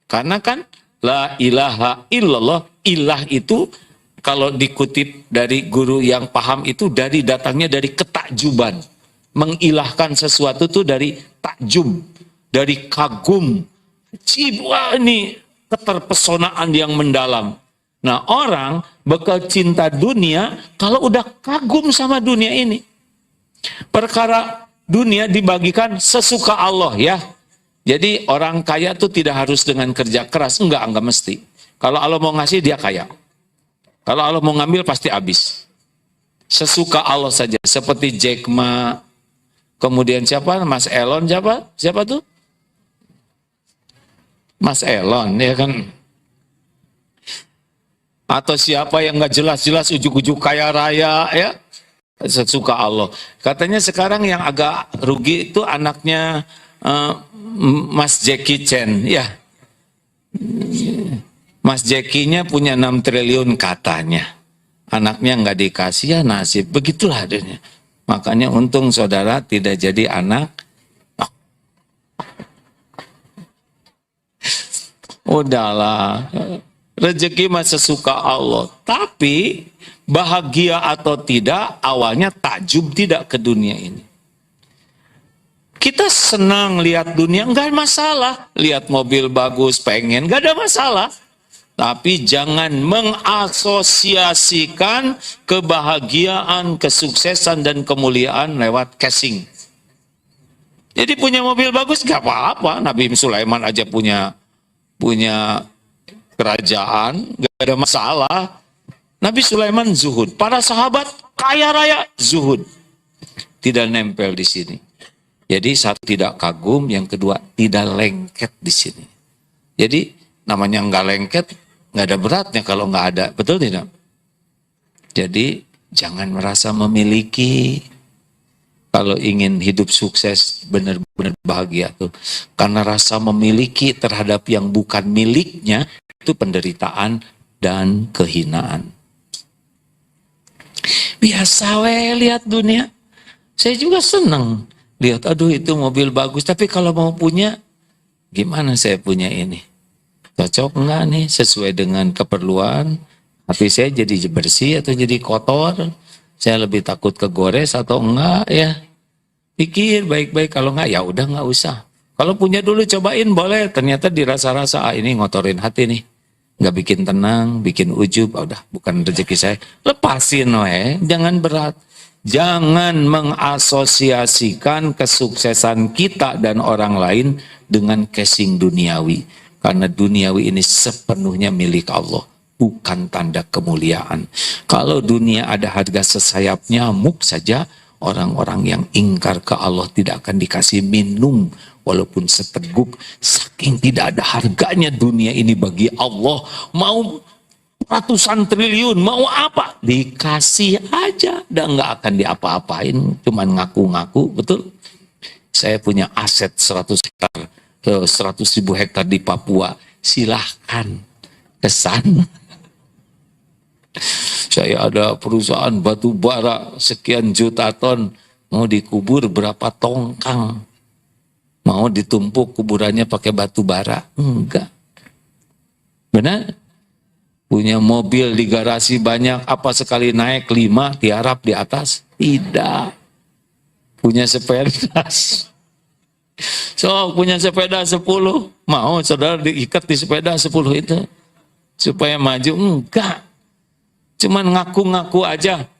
Karena kan la ilaha illallah, ilah itu kalau dikutip dari guru yang paham itu datangnya dari ketakjuban. Mengilahkan sesuatu itu dari takjub, dari kagum. Wah, ini keterpesonaan yang mendalam. Nah, orang bekal cinta dunia kalau udah kagum sama dunia ini. Perkara dunia dibagikan sesuka Allah ya. Jadi orang kaya tuh tidak harus dengan kerja keras, enggak mesti. Kalau Allah mau ngasih dia kaya. Kalau Allah mau ngambil pasti habis. Sesuka Allah saja, seperti Jack Ma, kemudian siapa? Mas Elon siapa? Siapa tuh? Mas Elon ya kan? Atau siapa yang nggak jelas-jelas ujuk-ujuk kaya raya ya? Sesuka Allah. Katanya sekarang yang agak rugi itu anaknya Mas Jackie Chan ya. Mas Jackie-nya punya 6 triliun katanya. Anaknya nggak dikasih ya nasib. Begitulah dunia. Makanya untung saudara tidak jadi anak. Udahlah. Rezeki mah sesuka Allah. Tapi bahagia atau tidak, awalnya takjub tidak ke dunia ini. Kita senang lihat dunia, nggak masalah. Lihat mobil bagus, pengen, nggak ada masalah. Tapi jangan mengasosiasikan kebahagiaan, kesuksesan, dan kemuliaan lewat casing. Jadi punya mobil bagus gak apa-apa. Nabi Sulaiman aja punya kerajaan, gak ada masalah. Nabi Sulaiman zuhud. Para sahabat kaya raya zuhud. Tidak nempel di sini. Jadi satu tidak kagum, yang kedua tidak lengket di sini. Jadi namanya nggak lengket, nggak ada beratnya kalau nggak ada, betul tidak? Jadi jangan merasa memiliki. Kalau ingin hidup sukses, benar-benar bahagia tuh, karena rasa memiliki terhadap yang bukan miliknya itu penderitaan dan kehinaan. Biasa lihat dunia. Saya juga senang lihat, aduh itu mobil bagus, tapi kalau mau punya, gimana saya punya ini? Cocok enggak nih, sesuai dengan keperluan? Hati saya jadi bersih atau jadi kotor? Saya lebih takut kegores atau enggak ya? Pikir baik-baik, kalau enggak ya udah enggak usah. Kalau punya dulu cobain boleh, ternyata dirasa-rasa, ini ngotorin hati nih. Enggak bikin tenang, bikin ujub, udah bukan rezeki saya. Lepasin jangan berat. Jangan mengasosiasikan kesuksesan kita dan orang lain dengan casing duniawi. Karena duniawi ini sepenuhnya milik Allah, bukan tanda kemuliaan. Kalau dunia ada harga sesayap nyamuk saja, orang-orang yang ingkar ke Allah tidak akan dikasih minum walaupun seteguk. Saking tidak ada harganya dunia ini bagi Allah. Mau ratusan triliun, mau apa? Dikasih aja, dan nggak akan diapa-apain, cuman ngaku-ngaku, betul? Saya punya aset 100 ribu hektar di Papua, silahkan ke sana. Saya ada perusahaan batu bara sekian juta ton, mau dikubur berapa tongkang? Mau ditumpuk kuburannya pakai batu bara? Enggak. Benar? Punya mobil di garasi banyak, apa sekali naik 5 tiarap di atas? Tidak. Punya sepeda. So, punya sepeda 10. Mau saudara diikat di sepeda 10 itu? Supaya maju? Enggak. Cuman ngaku-ngaku aja.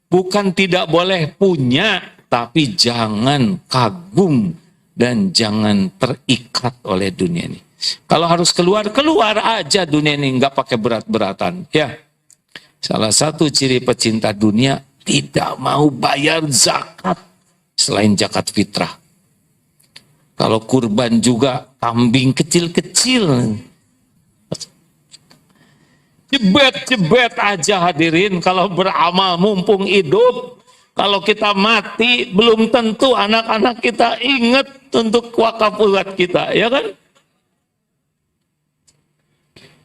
Bukan tidak boleh punya, tapi jangan kagum dan jangan terikat oleh dunia ini. Kalau harus keluar, keluar aja dunia ini, nggak pakai berat-beratan. Ya, salah satu ciri pecinta dunia tidak mau bayar zakat selain zakat fitrah. Kalau kurban juga kambing kecil-kecil, jebet-jebet aja hadirin. Kalau beramal mumpung hidup, kalau kita mati belum tentu anak-anak kita ingat untuk wakaf buat kita, ya kan?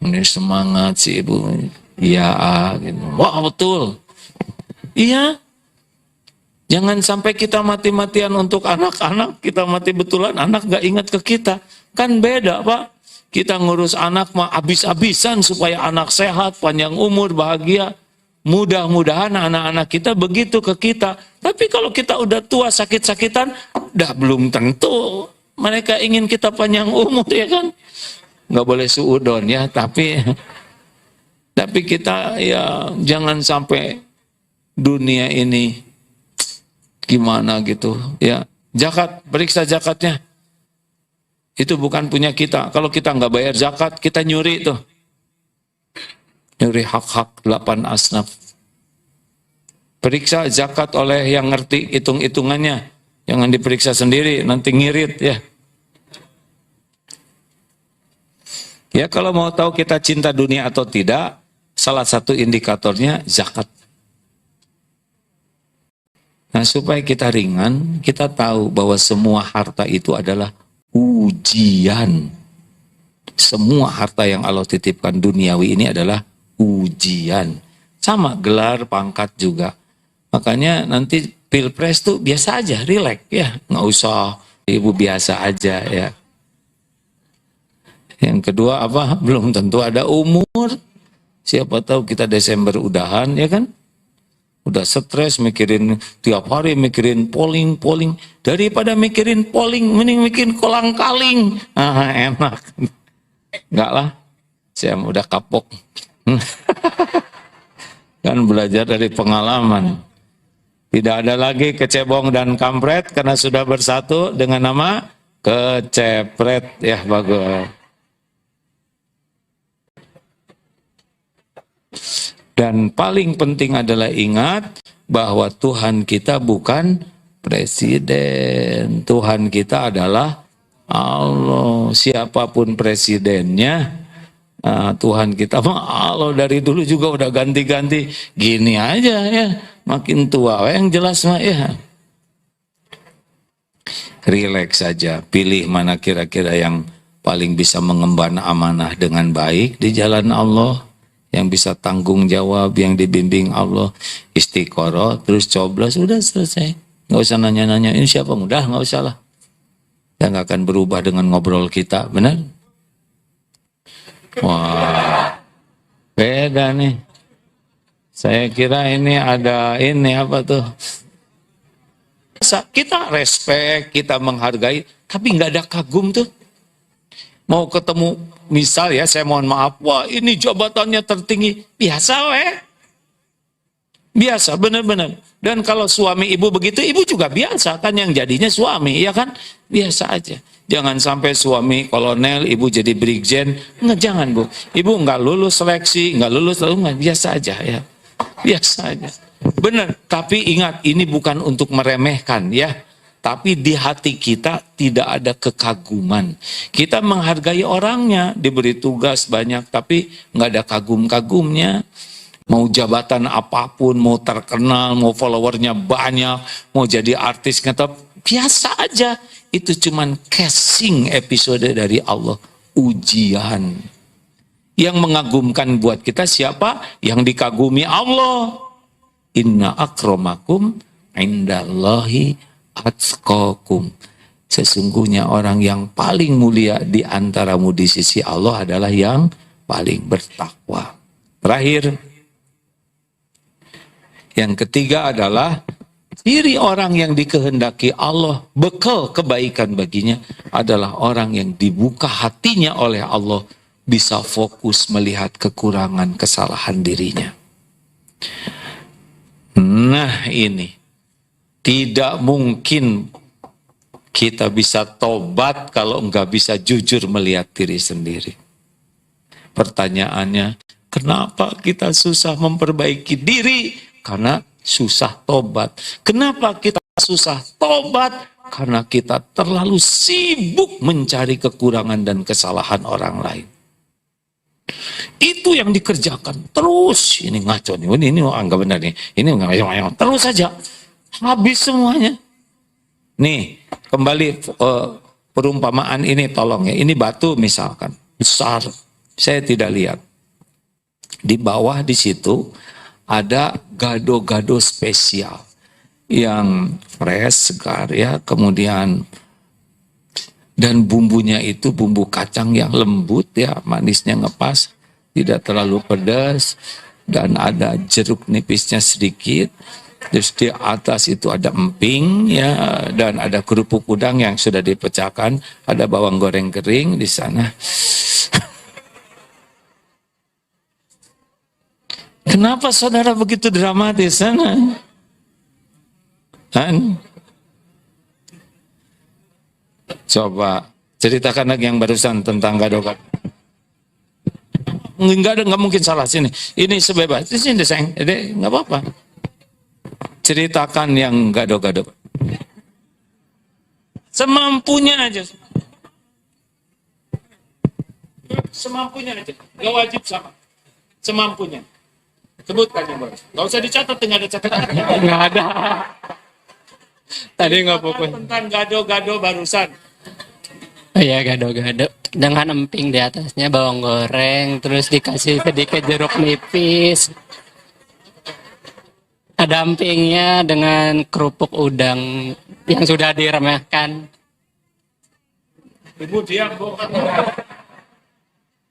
Ini semangat sih ibu, iya gitu. Wah betul, iya. Jangan sampai kita mati-matian untuk anak-anak, kita mati betulan, anak gak ingat ke kita. Kan beda Pak, kita ngurus anak mah habis-habisan supaya anak sehat, panjang umur, bahagia. Mudah-mudahan anak-anak kita begitu ke kita. Tapi kalau kita udah tua sakit-sakitan, udah belum tentu mereka ingin kita panjang umur, ya kan? Nggak boleh suudon ya, tapi Tapi kita ya jangan sampai dunia ini gimana gitu ya. Zakat, periksa zakatnya. Itu bukan punya kita. Kalau kita nggak bayar zakat, kita nyuri tuh. Nyuri hak-hak 8 asnaf. Periksa zakat oleh yang ngerti hitung-hitungannya. Jangan diperiksa sendiri, nanti ngirit ya. Ya kalau mau tahu kita cinta dunia atau tidak, salah satu indikatornya zakat. Nah supaya kita ringan, kita tahu bahwa semua harta itu adalah ujian. Semua harta yang Allah titipkan duniawi ini adalah ujian. Sama gelar, pangkat juga. Makanya nanti pilpres tuh biasa aja, rileks ya. Nggak usah ibu biasa aja ya. Yang kedua apa? Belum tentu ada umur. Siapa tahu kita Desember udahan ya kan? Udah stres mikirin tiap hari mikirin polling daripada mikirin polling mending mikirin kolang-kaling. Enak. Enggak lah. Saya udah kapok. Kan belajar dari pengalaman. Tidak ada lagi kecebong dan kampret karena sudah bersatu dengan nama kecepret ya bagus. Dan paling penting adalah ingat bahwa Tuhan kita bukan presiden. Tuhan kita adalah Allah. Siapapun presidennya, Tuhan kita Allah dari dulu juga udah ganti-ganti. Gini aja ya, makin tua yang jelas mah ya. Relax saja, pilih mana kira-kira yang paling bisa mengemban amanah dengan baik di jalan Allah. Yang bisa tanggung jawab, yang dibimbing Allah, istiqoroh, terus coblos, sudah selesai. Nggak usah nanya-nanya, ini siapa? Udah, nggak usah lah. Dan nggak akan berubah dengan ngobrol kita, benar? Wah, beda nih. Saya kira ini ada ini apa tuh? Kita respect, kita menghargai, tapi nggak ada kagum tuh. Mau ketemu, misal ya, saya mohon maaf, wah ini jabatannya tertinggi, biasa weh. Biasa, benar-benar. Dan kalau suami ibu begitu, ibu juga biasa, kan yang jadinya suami, ya kan? Biasa aja. Jangan sampai suami kolonel, ibu jadi brigjen, nggak, jangan bu. Ibu nggak lulus seleksi, nggak lulus, lalu nggak, biasa aja ya. Biasa aja. Benar, tapi ingat, ini bukan untuk meremehkan ya. Tapi di hati kita tidak ada kekaguman. Kita menghargai orangnya, diberi tugas banyak, tapi nggak ada kagum-kagumnya. Mau jabatan apapun, mau terkenal, mau followernya banyak, mau jadi artis, tetap biasa aja. Itu cuman casing episode dari Allah, ujian. Yang mengagumkan buat kita siapa? Yang dikagumi Allah. Inna akramakum indallahi atqakum. Sesungguhnya orang yang paling mulia di antaramu di sisi Allah adalah yang paling bertakwa. Terakhir, yang ketiga adalah ciri orang yang dikehendaki Allah, bekal kebaikan baginya adalah orang yang dibuka hatinya oleh Allah, bisa fokus melihat kekurangan kesalahan dirinya. Nah ini, tidak mungkin kita bisa tobat kalau enggak bisa jujur melihat diri sendiri. Pertanyaannya, kenapa kita susah memperbaiki diri? Karena susah tobat. Kenapa kita susah tobat? Karena kita terlalu sibuk mencari kekurangan dan kesalahan orang lain. Itu yang dikerjakan terus. Ini ngaco nih, ini enggak benar nih. Ini enggak, terus saja. Habis semuanya. Nih, kembali perumpamaan ini tolong ya. Ini batu misalkan, besar. Saya tidak lihat. Di bawah di situ ada gado-gado spesial yang fresh, segar ya. Kemudian dan bumbunya itu bumbu kacang yang lembut ya, manisnya ngepas, tidak terlalu pedas, dan ada jeruk nipisnya sedikit. Terus di atas itu ada emping ya, dan ada kerupuk udang yang sudah dipecahkan, ada bawang goreng kering di sana. Kenapa saudara begitu dramatis sana? Han? Coba ceritakan lagi yang barusan tentang gado-gado. Nggak mungkin salah sini. Ini sebebas. Di sini sayang, nggak apa-apa. Ceritakan yang gado-gado. Semampunya aja. Semampunya aja. Gak wajib sama. Semampunya. Sebutkan yang baru. Gak usah dicatat, nggak ada catatan. Nggak ada. Tadi nggak fokus. Tentang gado-gado barusan. Oh iya, gado-gado. Dengan emping di atasnya bawang goreng, terus dikasih sedikit jeruk nipis. Ada empingnya dengan kerupuk udang yang sudah diremehkan. Ibu diam, Bu.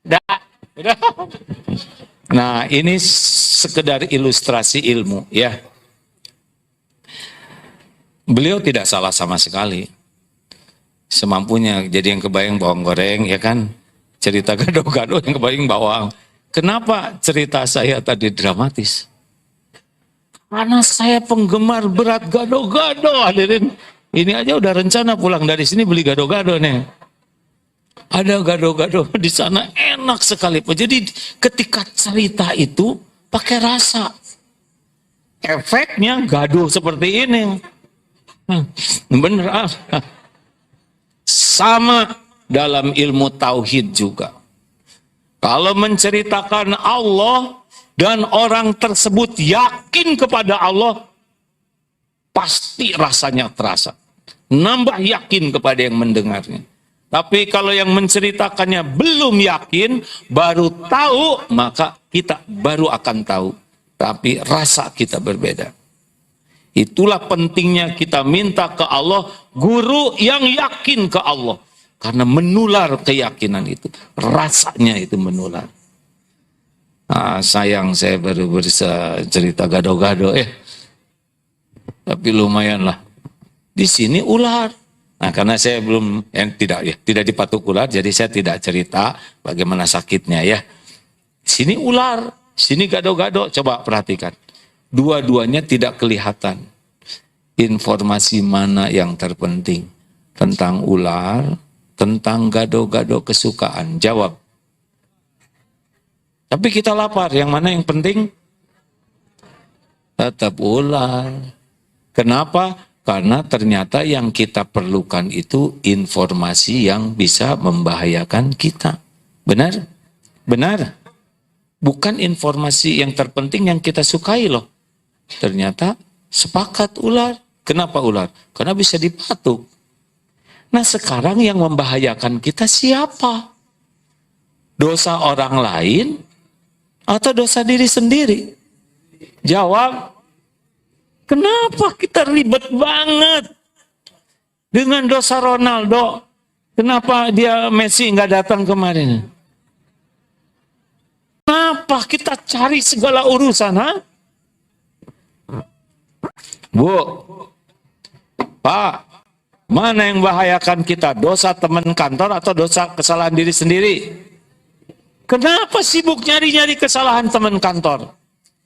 Dah. Udah. Nah, ini sekedar ilustrasi ilmu, ya. Beliau tidak salah sama sekali. Semampunya, jadi yang kebayang bawang goreng, ya kan? Cerita gado-gado yang kebayang bawang. Kenapa cerita saya tadi dramatis? Karena saya penggemar berat gado-gado, hadirin. Ini aja udah rencana pulang dari sini beli gado-gado nih. Ada gado-gado di sana enak sekali. Jadi ketika cerita itu pakai rasa. Efeknya gado seperti ini. Bener. Sama dalam ilmu tauhid juga. Kalau menceritakan Allah dan orang tersebut yakin kepada Allah, pasti rasanya terasa. Nambah yakin kepada yang mendengarnya. Tapi kalau yang menceritakannya belum yakin, baru tahu, maka kita baru akan tahu. Tapi rasa kita berbeda. Itulah pentingnya kita minta ke Allah, guru yang yakin ke Allah. Karena menular keyakinan itu. Rasanya itu menular. Ah, sayang saya baru bisa cerita gado-gado. Tapi lumayan lah. Di sini ular. Nah, karena saya belum tidak dipatuk ular, jadi saya tidak cerita bagaimana sakitnya ya. Sini ular, sini gado-gado. Coba perhatikan. Dua-duanya tidak kelihatan. Informasi mana yang terpenting? Tentang ular, tentang gado-gado kesukaan. Jawab. Tapi kita lapar, yang mana yang penting? Tetap ular. Kenapa? Karena ternyata yang kita perlukan itu informasi yang bisa membahayakan kita. Benar? Benar? Bukan informasi yang terpenting yang kita sukai loh. Ternyata sepakat ular. Kenapa ular? Karena bisa dipatuk. Nah sekarang yang membahayakan kita siapa? Dosa orang lain atau dosa diri sendiri? Jawab. Kenapa kita ribet banget dengan dosa Ronaldo? Kenapa dia Messi nggak datang kemarin? Kenapa kita cari segala urusan, ha? Bu, Pak, mana yang membahayakan kita? Dosa teman kantor atau dosa kesalahan diri sendiri? Kenapa sibuk nyari-nyari kesalahan teman kantor?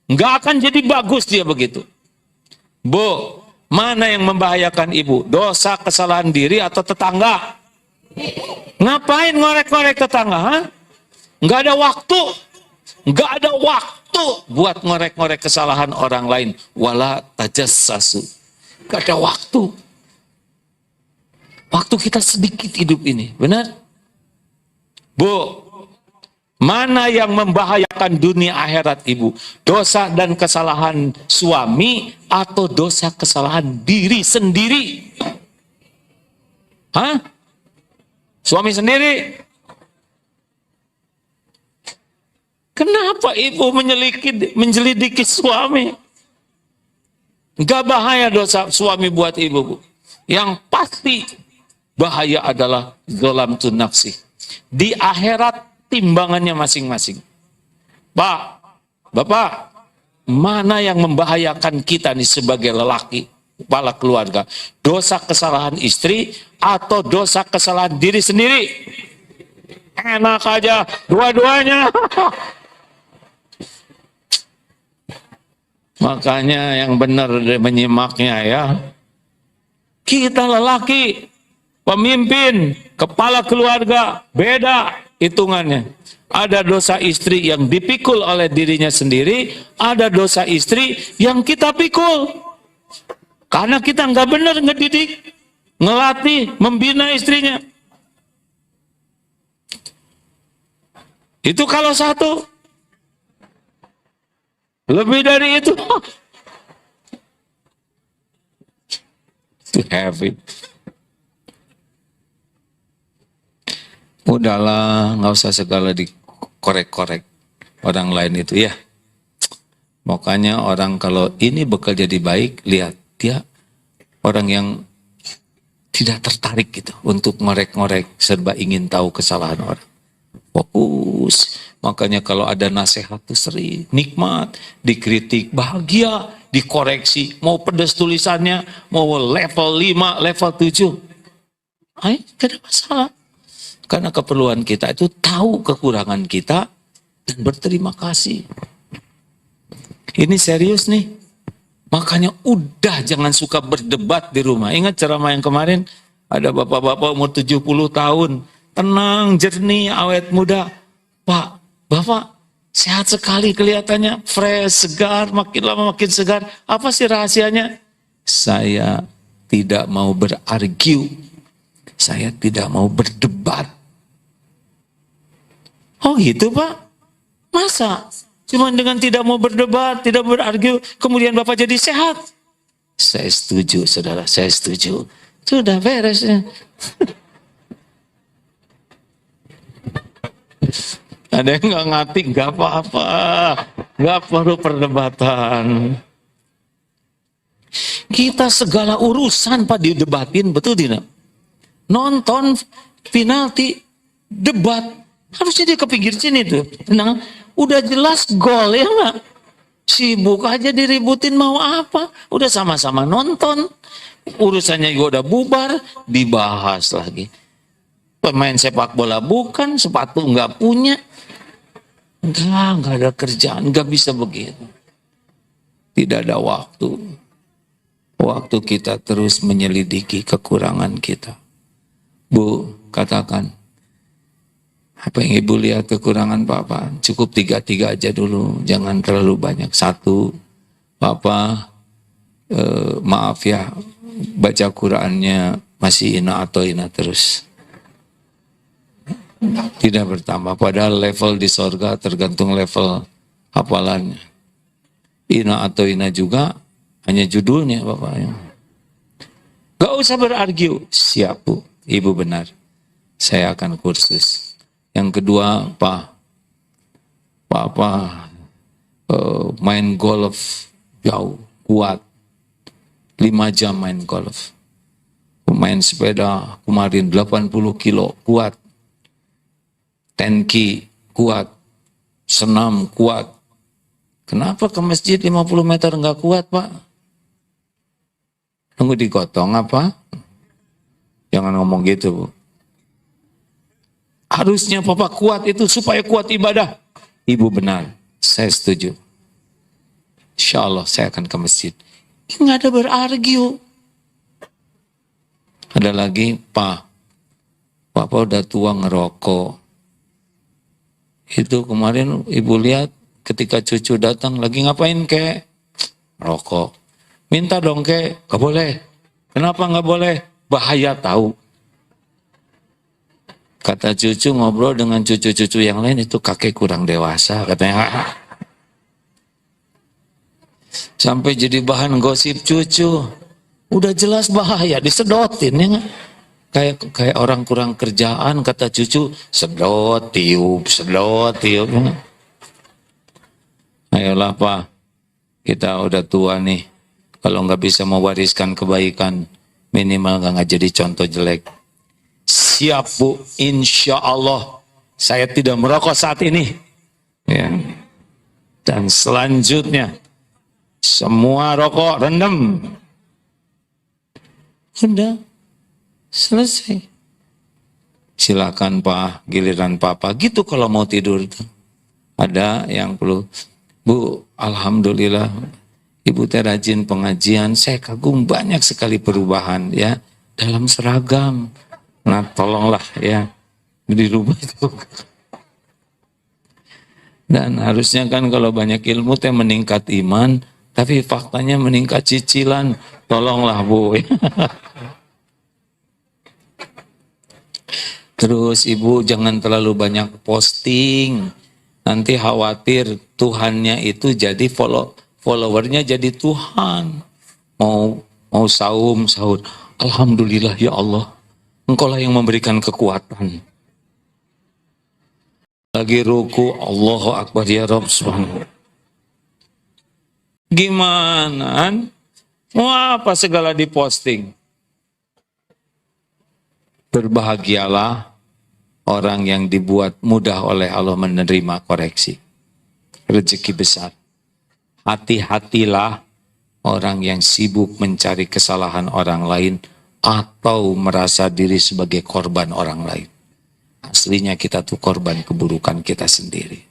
Nggak akan jadi bagus dia begitu. Bu, mana yang membahayakan ibu? Dosa kesalahan diri atau tetangga? Ngapain ngorek-ngorek tetangga? Ha? Nggak ada waktu. Nggak ada waktu buat ngorek-ngorek kesalahan orang lain. Wala tajassasu. Nggak ada waktu. Waktu kita sedikit hidup ini. Benar? Bu, mana yang membahayakan dunia akhirat ibu? Dosa dan kesalahan suami atau dosa kesalahan diri sendiri? Hah? Suami sendiri? Kenapa ibu menjelidiki suami? Gak bahaya dosa suami buat ibu, Bu. Yang pasti bahaya adalah zalamtu nafsi. Di akhirat timbangannya masing-masing. Pak, Bapak, mana yang membahayakan kita nih sebagai lelaki, kepala keluarga? Dosa kesalahan istri atau dosa kesalahan diri sendiri? Enak aja, dua-duanya. Makanya yang benar menyimaknya ya. Kita lelaki, pemimpin, kepala keluarga, beda hitungannya. Ada dosa istri yang dipikul oleh dirinya sendiri, ada dosa istri yang kita pikul. Karena kita nggak benar ngedidik, ngelatih, membina istrinya. Itu kalau satu. Lebih dari itu, too heavy. Udahlah, nggak usah segala dikorek-korek orang lain itu ya. Makanya orang kalau ini bakal jadi baik, lihat dia orang yang tidak tertarik gitu untuk ngorek-ngorek, serba ingin tahu kesalahan orang. Fokus. Makanya kalau ada nasihat tuh sering nikmat, dikritik bahagia, dikoreksi, mau pedas tulisannya, mau level 5, level 7. Ayo, gak ada masalah. Karena keperluan kita itu tahu kekurangan kita dan berterima kasih. Ini serius nih. Makanya udah jangan suka berdebat di rumah. Ingat ceramah yang kemarin, ada bapak-bapak umur 70 tahun. Tenang, jernih, awet muda. Pak, Bapak sehat sekali kelihatannya. Fresh, segar, makin lama makin segar. Apa sih rahasianya? Saya tidak mau berargue. Saya tidak mau berdebat. Oh gitu Pak? Masa? Cuma dengan tidak mau berdebat, tidak berargue, kemudian Bapak jadi sehat? Saya setuju, saudara, saya setuju. Sudah beres ya. Ada yang nggak ngerti, nggak apa-apa, nggak perlu perdebatan. Kita segala urusan Pak didebatin, betul tidak? Nonton penalti, debat, harusnya dia ke pinggir sini tuh. Tenang, udah jelas gol ya nggak? Sibuk aja diributin mau apa? Udah sama-sama nonton, urusannya juga udah bubar, dibahas lagi. Pemain sepak bola bukan, sepatu nggak punya. Nggak ada kerjaan, nggak bisa begitu. Tidak ada waktu. Waktu kita terus menyelidiki kekurangan kita. Bu, katakan, apa yang Ibu lihat kekurangan Papa? Cukup 3 aja dulu, jangan terlalu banyak. 1, Papa, maaf ya, baca Qurannya masih ina atau ina terus. Tidak bertambah, padahal level di sorga tergantung level hafalannya. Ina atau ina juga hanya judulnya Bapak. Gak usah berargue. Siap Bu, Ibu benar. Saya akan kursus. Yang kedua, Papa main golf jauh, kuat. 5 jam main golf. Main sepeda kemarin 80 kilo, kuat. Tenki kuat, senam kuat. Kenapa ke masjid 50 meter enggak kuat Pak? Tunggu digotong apa? Jangan ngomong gitu Bu. Harusnya Papa kuat itu supaya kuat ibadah. Ibu benar, saya setuju. Insya Allah saya akan ke masjid. Nggak ada berargue. Ada lagi, Papa udah tua ngerokok. Itu kemarin Ibu lihat ketika cucu datang, lagi ngapain kek? Rokok. Minta dong kek, gak boleh. Kenapa gak boleh? Bahaya tahu. Kata cucu ngobrol dengan cucu-cucu yang lain, itu kakek kurang dewasa katanya. Sampai jadi bahan gosip cucu. Udah jelas bahaya, disedotin ya gak? Kayak orang kurang kerjaan, kata cucu, sedot tiup. Ya. Ayolah Pak, kita udah tua nih. Kalau nggak bisa mewariskan kebaikan, minimal nggak jadi contoh jelek. Siap Bu, insya Allah saya tidak merokok saat ini. Ya. Dan selanjutnya semua rokok rendam. Udah. Selesai. Silakan Pak, giliran Papa. Gitu kalau mau tidur. Ada yang perlu. Bu, alhamdulillah Ibu teh rajin pengajian, saya kagum banyak sekali perubahan ya dalam seragam. Nah tolonglah ya dirubah itu. Dan harusnya kan kalau banyak ilmu teh meningkat iman, tapi faktanya meningkat cicilan. Tolonglah Bu. Terus ibu jangan terlalu banyak posting. Nanti khawatir Tuhannya itu jadi followernya jadi Tuhan. Mau sahur. Alhamdulillah ya Allah. Engkaulah yang memberikan kekuatan. Lagi ruku, Allahu Akbar ya Rabb subhanahu. Gimana? Mau apa segala diposting? Berbahagialah orang yang dibuat mudah oleh Allah menerima koreksi. Rezeki besar. Hati-hatilah orang yang sibuk mencari kesalahan orang lain atau merasa diri sebagai korban orang lain. Aslinya kita tuh korban keburukan kita sendiri.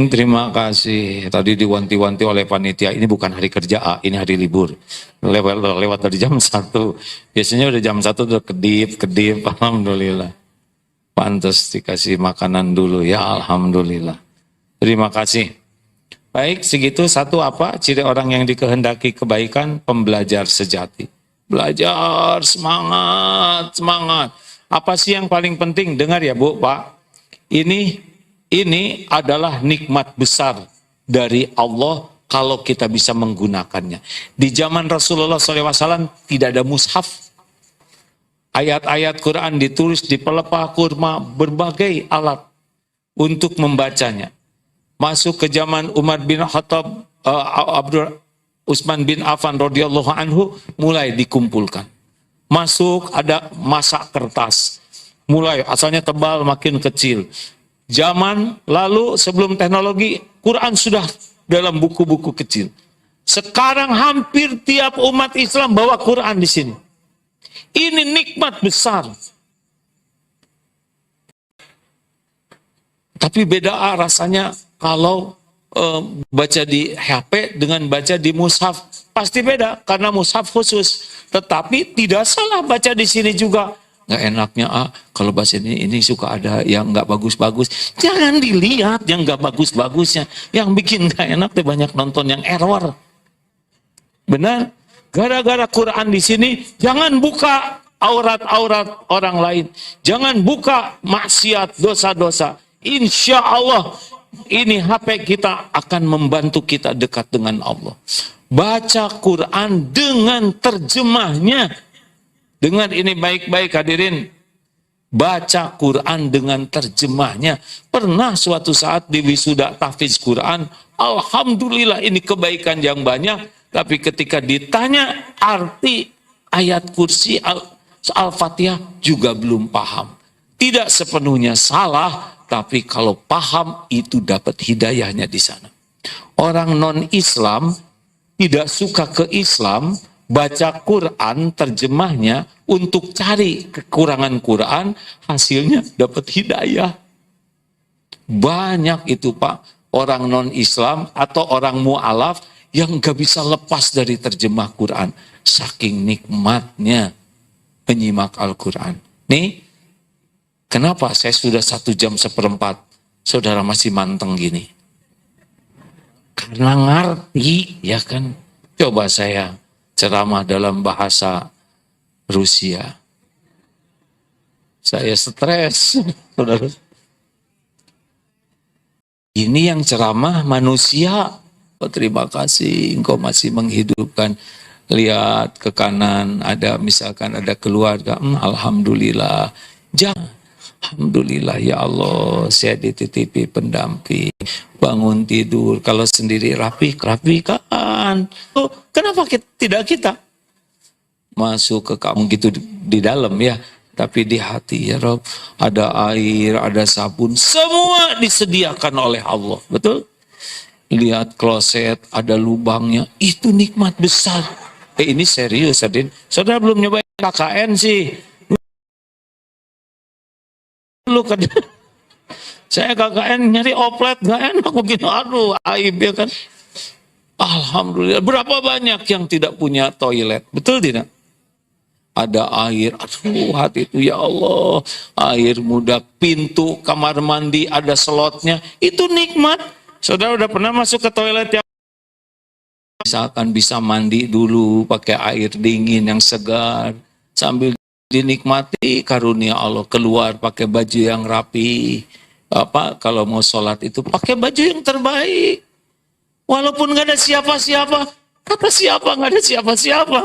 Terima kasih. Tadi diwanti-wanti oleh panitia, ini bukan hari kerja, ini hari libur. Lewat dari jam 1. Biasanya udah jam 1 udah kedip. Alhamdulillah. Pantas dikasih makanan dulu ya, alhamdulillah. Terima kasih. Baik, segitu. Satu apa? Ciri orang yang dikehendaki kebaikan, pembelajar sejati. Belajar, semangat. Apa sih yang paling penting? Dengar ya Bu, Pak. Ini adalah nikmat besar dari Allah kalau kita bisa menggunakannya. Di zaman Rasulullah SAW tidak ada mushaf. Ayat-ayat Quran ditulis di pelepah kurma, berbagai alat untuk membacanya. Masuk ke zaman Umar bin Khattab, Utsman bin Affan radhiyallahu anhu mulai dikumpulkan. Masuk ada masak kertas. Mulai asalnya tebal makin kecil. Zaman lalu sebelum teknologi, Quran sudah dalam buku-buku kecil. Sekarang hampir tiap umat Islam bawa Quran di sini. Ini nikmat besar. Tapi beda rasanya kalau baca di HP dengan baca di mushaf. Pasti beda karena mushaf khusus. Tetapi tidak salah baca di sini juga. Nggak enaknya kalau bahasa ini suka ada yang nggak bagus-bagus. Jangan dilihat yang nggak bagus-bagusnya. Yang bikin nggak enak tuh banyak nonton yang error. Benar? Gara-gara Quran di sini, jangan buka aurat-aurat orang lain. Jangan buka maksiat, dosa-dosa. Insya Allah ini HP kita akan membantu kita dekat dengan Allah. Baca Quran dengan terjemahnya. Dengar ini baik-baik hadirin. Baca Quran dengan terjemahnya. Pernah suatu saat di wisuda tahfiz Quran, alhamdulillah ini kebaikan yang banyak. Tapi ketika ditanya arti ayat kursi Al-Fatihah juga belum paham. Tidak sepenuhnya salah, tapi kalau paham itu dapat hidayahnya di sana. Orang non-Islam tidak suka ke Islam, baca Quran, terjemahnya untuk cari kekurangan Quran, hasilnya dapat hidayah. Banyak itu Pak, orang non-Islam atau orang mu'alaf yang gak bisa lepas dari terjemah Quran. Saking nikmatnya menyimak Al-Quran. Nih, kenapa saya sudah 1 jam seperempat, saudara masih manteng gini? Karena ngerti, ya kan? Coba saya ceramah dalam bahasa Rusia. Saya stres. Ini yang ceramah manusia. Oh, terima kasih, engkau masih menghidupkan. Lihat ke kanan, ada misalkan ada keluarga. Alhamdulillah. Jangan. Alhamdulillah ya Allah, saya dititipi pendamping. Bangun tidur, kalau sendiri rapikan. Oh, kenapa tidak kita? Masuk ke kamu gitu di dalam ya, tapi di hati ya Rob, ada air, ada sabun, semua disediakan oleh Allah, betul? Lihat kloset, ada lubangnya, itu nikmat besar. Ini serius, Adin. Saudara belum nyobain KKN sih. Lu kan, saya KKN nyari oplet, gak enak begini, aduh aib ya kan. Alhamdulillah, berapa banyak yang tidak punya toilet, betul tidak? Ada air, aduh hati itu ya Allah, air muda, pintu kamar mandi ada slotnya, itu nikmat. Saudara udah pernah masuk ke toilet yang misalkan bisa mandi dulu pakai air dingin yang segar, sambil dinikmati karunia Allah, keluar pakai baju yang rapi, kalau mau sholat itu pakai baju yang terbaik, walaupun nggak ada siapa-siapa. Kata siapa? Nggak ada siapa-siapa.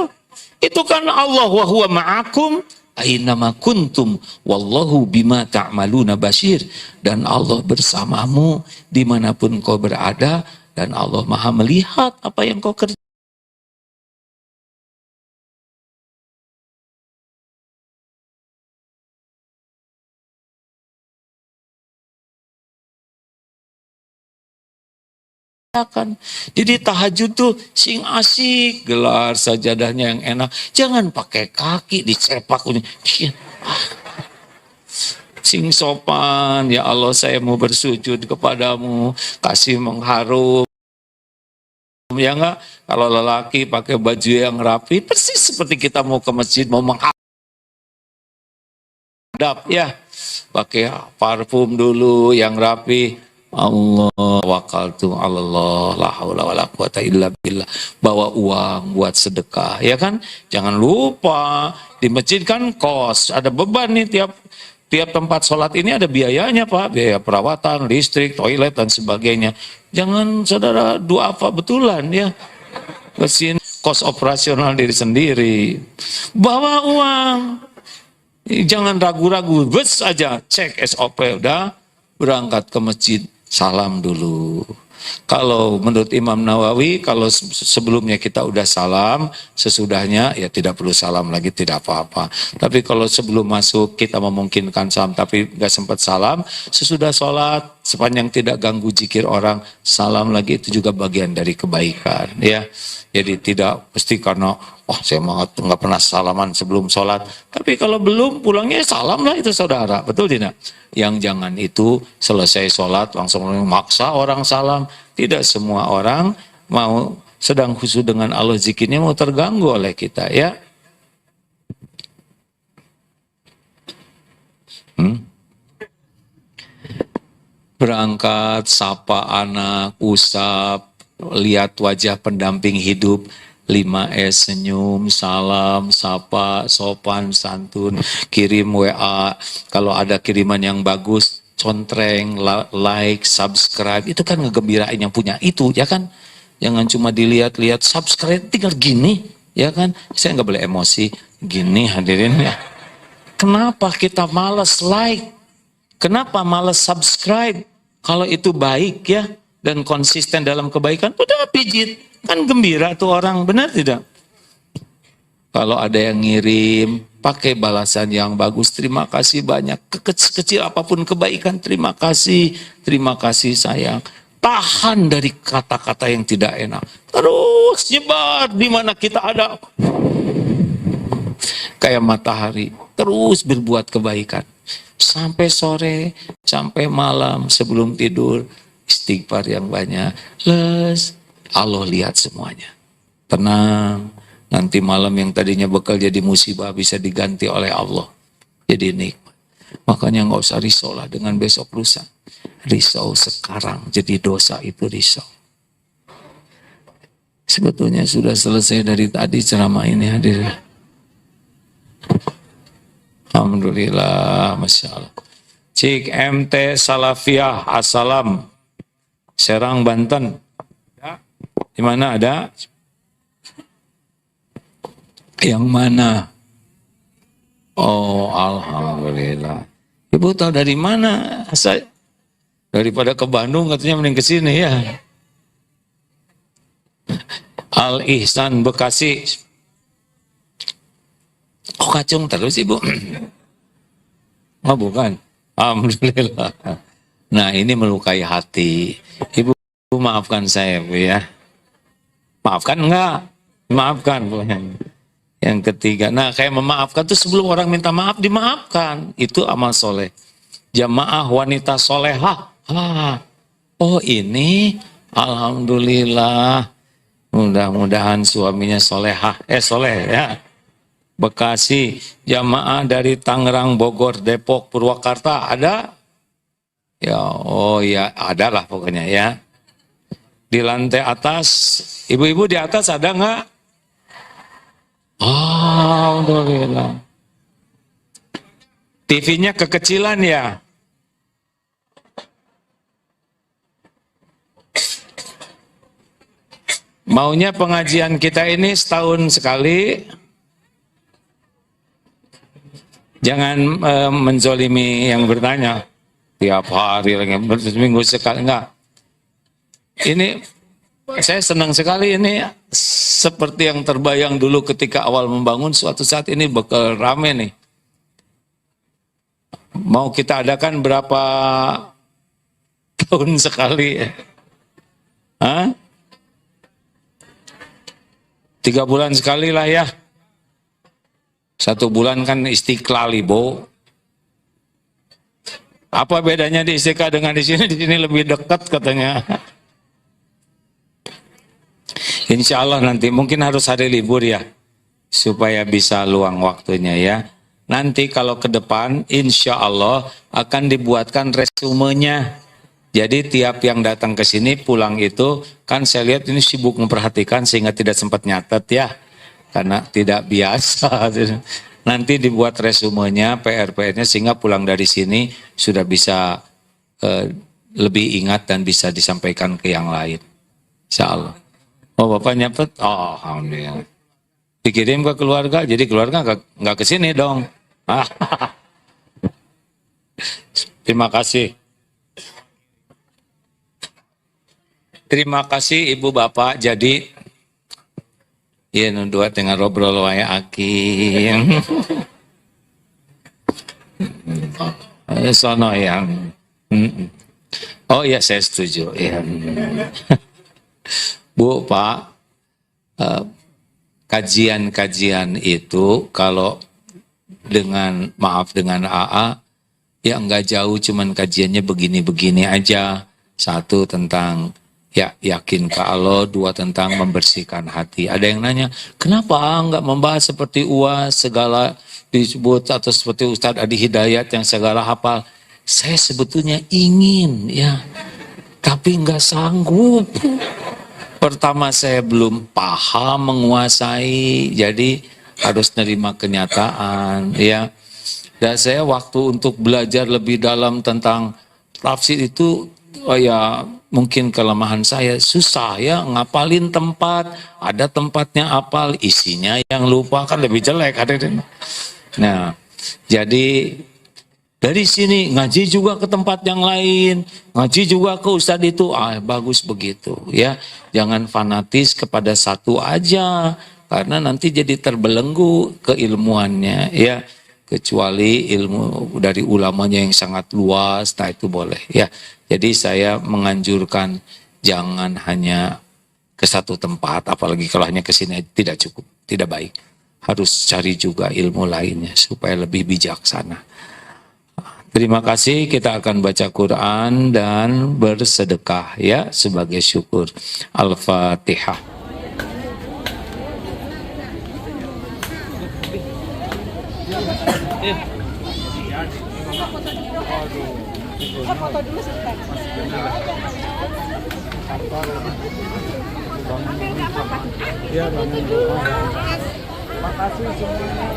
Itu kan Allah wa huwa ma'akum ainama kuntum wallahu bima ta'maluna basyir. Dan Allah bersamamu dimanapun kau berada, dan Allah maha melihat apa yang kau kerjakan. Jadi tahajud tuh sing asik, gelar sajadahnya yang enak, jangan pakai kaki dicepak. Sing sopan, ya Allah saya mau bersujud kepadamu, kasih mengharum. Ya enggak, kalau lelaki pakai baju yang rapi, persis seperti kita mau ke masjid, mau menghadap ya, pakai parfum dulu yang rapi. Allah wakaltu Allah la haula wala quwata illa billah. Bawa uang buat sedekah, ya kan? Jangan lupa di masjid kan kos, ada beban nih, tiap tempat sholat ini ada biayanya Pak, biaya perawatan, listrik, toilet dan sebagainya. Jangan saudara dua apa betulan ya, kesini kos operasional diri sendiri. Bawa uang, jangan ragu-ragu, bus aja cek SOP, udah berangkat ke masjid. Salam dulu. Kalau menurut Imam Nawawi, kalau sebelumnya kita udah salam, sesudahnya ya tidak perlu salam lagi, tidak apa-apa. Tapi kalau sebelum masuk kita memungkinkan salam, tapi nggak sempat salam, sesudah sholat, sepanjang tidak ganggu zikir orang, salam lagi, itu juga bagian dari kebaikan. Ya, jadi tidak mesti karena saya nggak pernah salaman sebelum sholat. Tapi kalau belum, pulangnya salam lah itu saudara, betul tidak? Yang jangan itu selesai sholat langsung memaksa orang salam. Tidak semua orang mau sedang khusyuk dengan Allah, zikirnya mau terganggu oleh kita ya. Berangkat, sapa anak, usap, lihat wajah pendamping hidup, 5S, senyum, salam, sapa, sopan, santun, kirim WA, kalau ada kiriman yang bagus, contreng, like, subscribe, itu kan ngegembirain yang punya itu, ya kan? Jangan cuma dilihat-lihat, subscribe, tinggal gini, ya kan? Saya nggak boleh emosi, gini hadirin ya. Kenapa kita malas like? Kenapa malas subscribe? Kalau itu baik ya, dan konsisten dalam kebaikan, udah pijit. Kan gembira tuh orang, benar tidak? Kalau ada yang ngirim, pakai balasan yang bagus, terima kasih banyak. Kecil apapun kebaikan, terima kasih sayang. Tahan dari kata-kata yang tidak enak. Terus nyebar di mana kita ada. Kayak matahari, terus berbuat kebaikan. Sampai sore, sampai malam, sebelum tidur, istighfar yang banyak. Allah lihat semuanya. Tenang, nanti malam yang tadinya bakal jadi musibah bisa diganti oleh Allah. Jadi nikmat. Makanya nggak usah risau lah dengan besok lusa. Risau sekarang, jadi dosa itu risau. Sebetulnya sudah selesai dari tadi ceramah ini hadir. Alhamdulillah, Masya Allah. Cik MT Salafiyah, Assalam. Serang, Banten. Di mana ada? Yang mana? Oh, alhamdulillah. Ibu tahu dari mana? Daripada ke Bandung katanya mending ke sini ya. Al Ihsan Bekasi. Oh, kacung terus Ibu. Oh, bukan. Alhamdulillah. Nah, ini melukai hati. Ibu maafkan saya, Bu ya. Maafkan enggak? Maafkan, Bu. Yang ketiga, nah kayak memaafkan tuh sebelum orang minta maaf, dimaafkan. Itu amal soleh. Jamaah wanita solehah. Oh ini, alhamdulillah. Mudah-mudahan suaminya soleh ya. Bekasi, jamaah dari Tangerang, Bogor, Depok, Purwakarta ada? Ya, oh ya, ada lah pokoknya ya. Di lantai atas, ibu-ibu di atas ada nggak? Alhamdulillah. TV-nya kekecilan ya? Maunya pengajian kita ini setahun sekali. Jangan menzolimi yang bertanya. Tiap hari lagi, seminggu sekali. Enggak. Ini saya senang sekali ini. Seperti yang terbayang dulu ketika awal membangun, suatu saat ini bakal rame nih. Mau kita adakan berapa tahun sekali? Hah? 3 bulan sekali lah ya. 1 bulan kan Istiqlal, Ibu. Apa bedanya di Istiqlal dengan di sini? Di sini lebih dekat katanya. Insya Allah nanti mungkin harus hari libur ya, supaya bisa luang waktunya ya. Nanti kalau ke depan insya Allah akan dibuatkan resumenya. Jadi tiap yang datang ke sini pulang itu kan saya lihat ini sibuk memperhatikan sehingga tidak sempat nyatet ya, karena tidak biasa. Nanti dibuat resumenya, PR-nya sehingga pulang dari sini sudah bisa lebih ingat dan bisa disampaikan ke yang lain. Insya Allah. Oh Bapak nyatet? Oh alhamdulillah. Dikirim ke keluarga, jadi keluarga nggak ke sini dong. Terima kasih. Terima kasih Ibu Bapak. Jadi ya dua dengan robrol wae aking. Sono yang. Oh ya saya setuju ya. Bu Pak, kajian-kajian itu kalau dengan AA ya nggak jauh, cuman kajiannya begini-begini aja. 1 tentang ya yakin ke Allah, 2 tentang membersihkan hati. Ada yang nanya, kenapa nggak membahas seperti UAS segala disebut atau seperti Ustadz Adi Hidayat yang segala hafal? Saya sebetulnya ingin ya, tapi nggak sanggup. Pertama saya belum paham menguasai, jadi harus nerima kenyataan ya. Dan saya waktu untuk belajar lebih dalam tentang tafsir itu ya mungkin kelemahan saya, susah ya ngapalin tempat, ada tempatnya apal, isinya yang lupa kan lebih jelek. Nah, jadi dari sini ngaji juga ke tempat yang lain, ngaji juga ke ustadz itu, bagus begitu ya. Jangan fanatis kepada satu aja, karena nanti jadi terbelenggu keilmuannya ya. Kecuali ilmu dari ulamanya yang sangat luas, nah itu boleh ya. Jadi saya menganjurkan jangan hanya ke satu tempat, apalagi kalau hanya ke sini tidak cukup, tidak baik. Harus cari juga ilmu lainnya supaya lebih bijaksana. Terima kasih, kita akan baca Quran dan bersedekah ya sebagai syukur. Al-Fatihah. Makasih semuanya.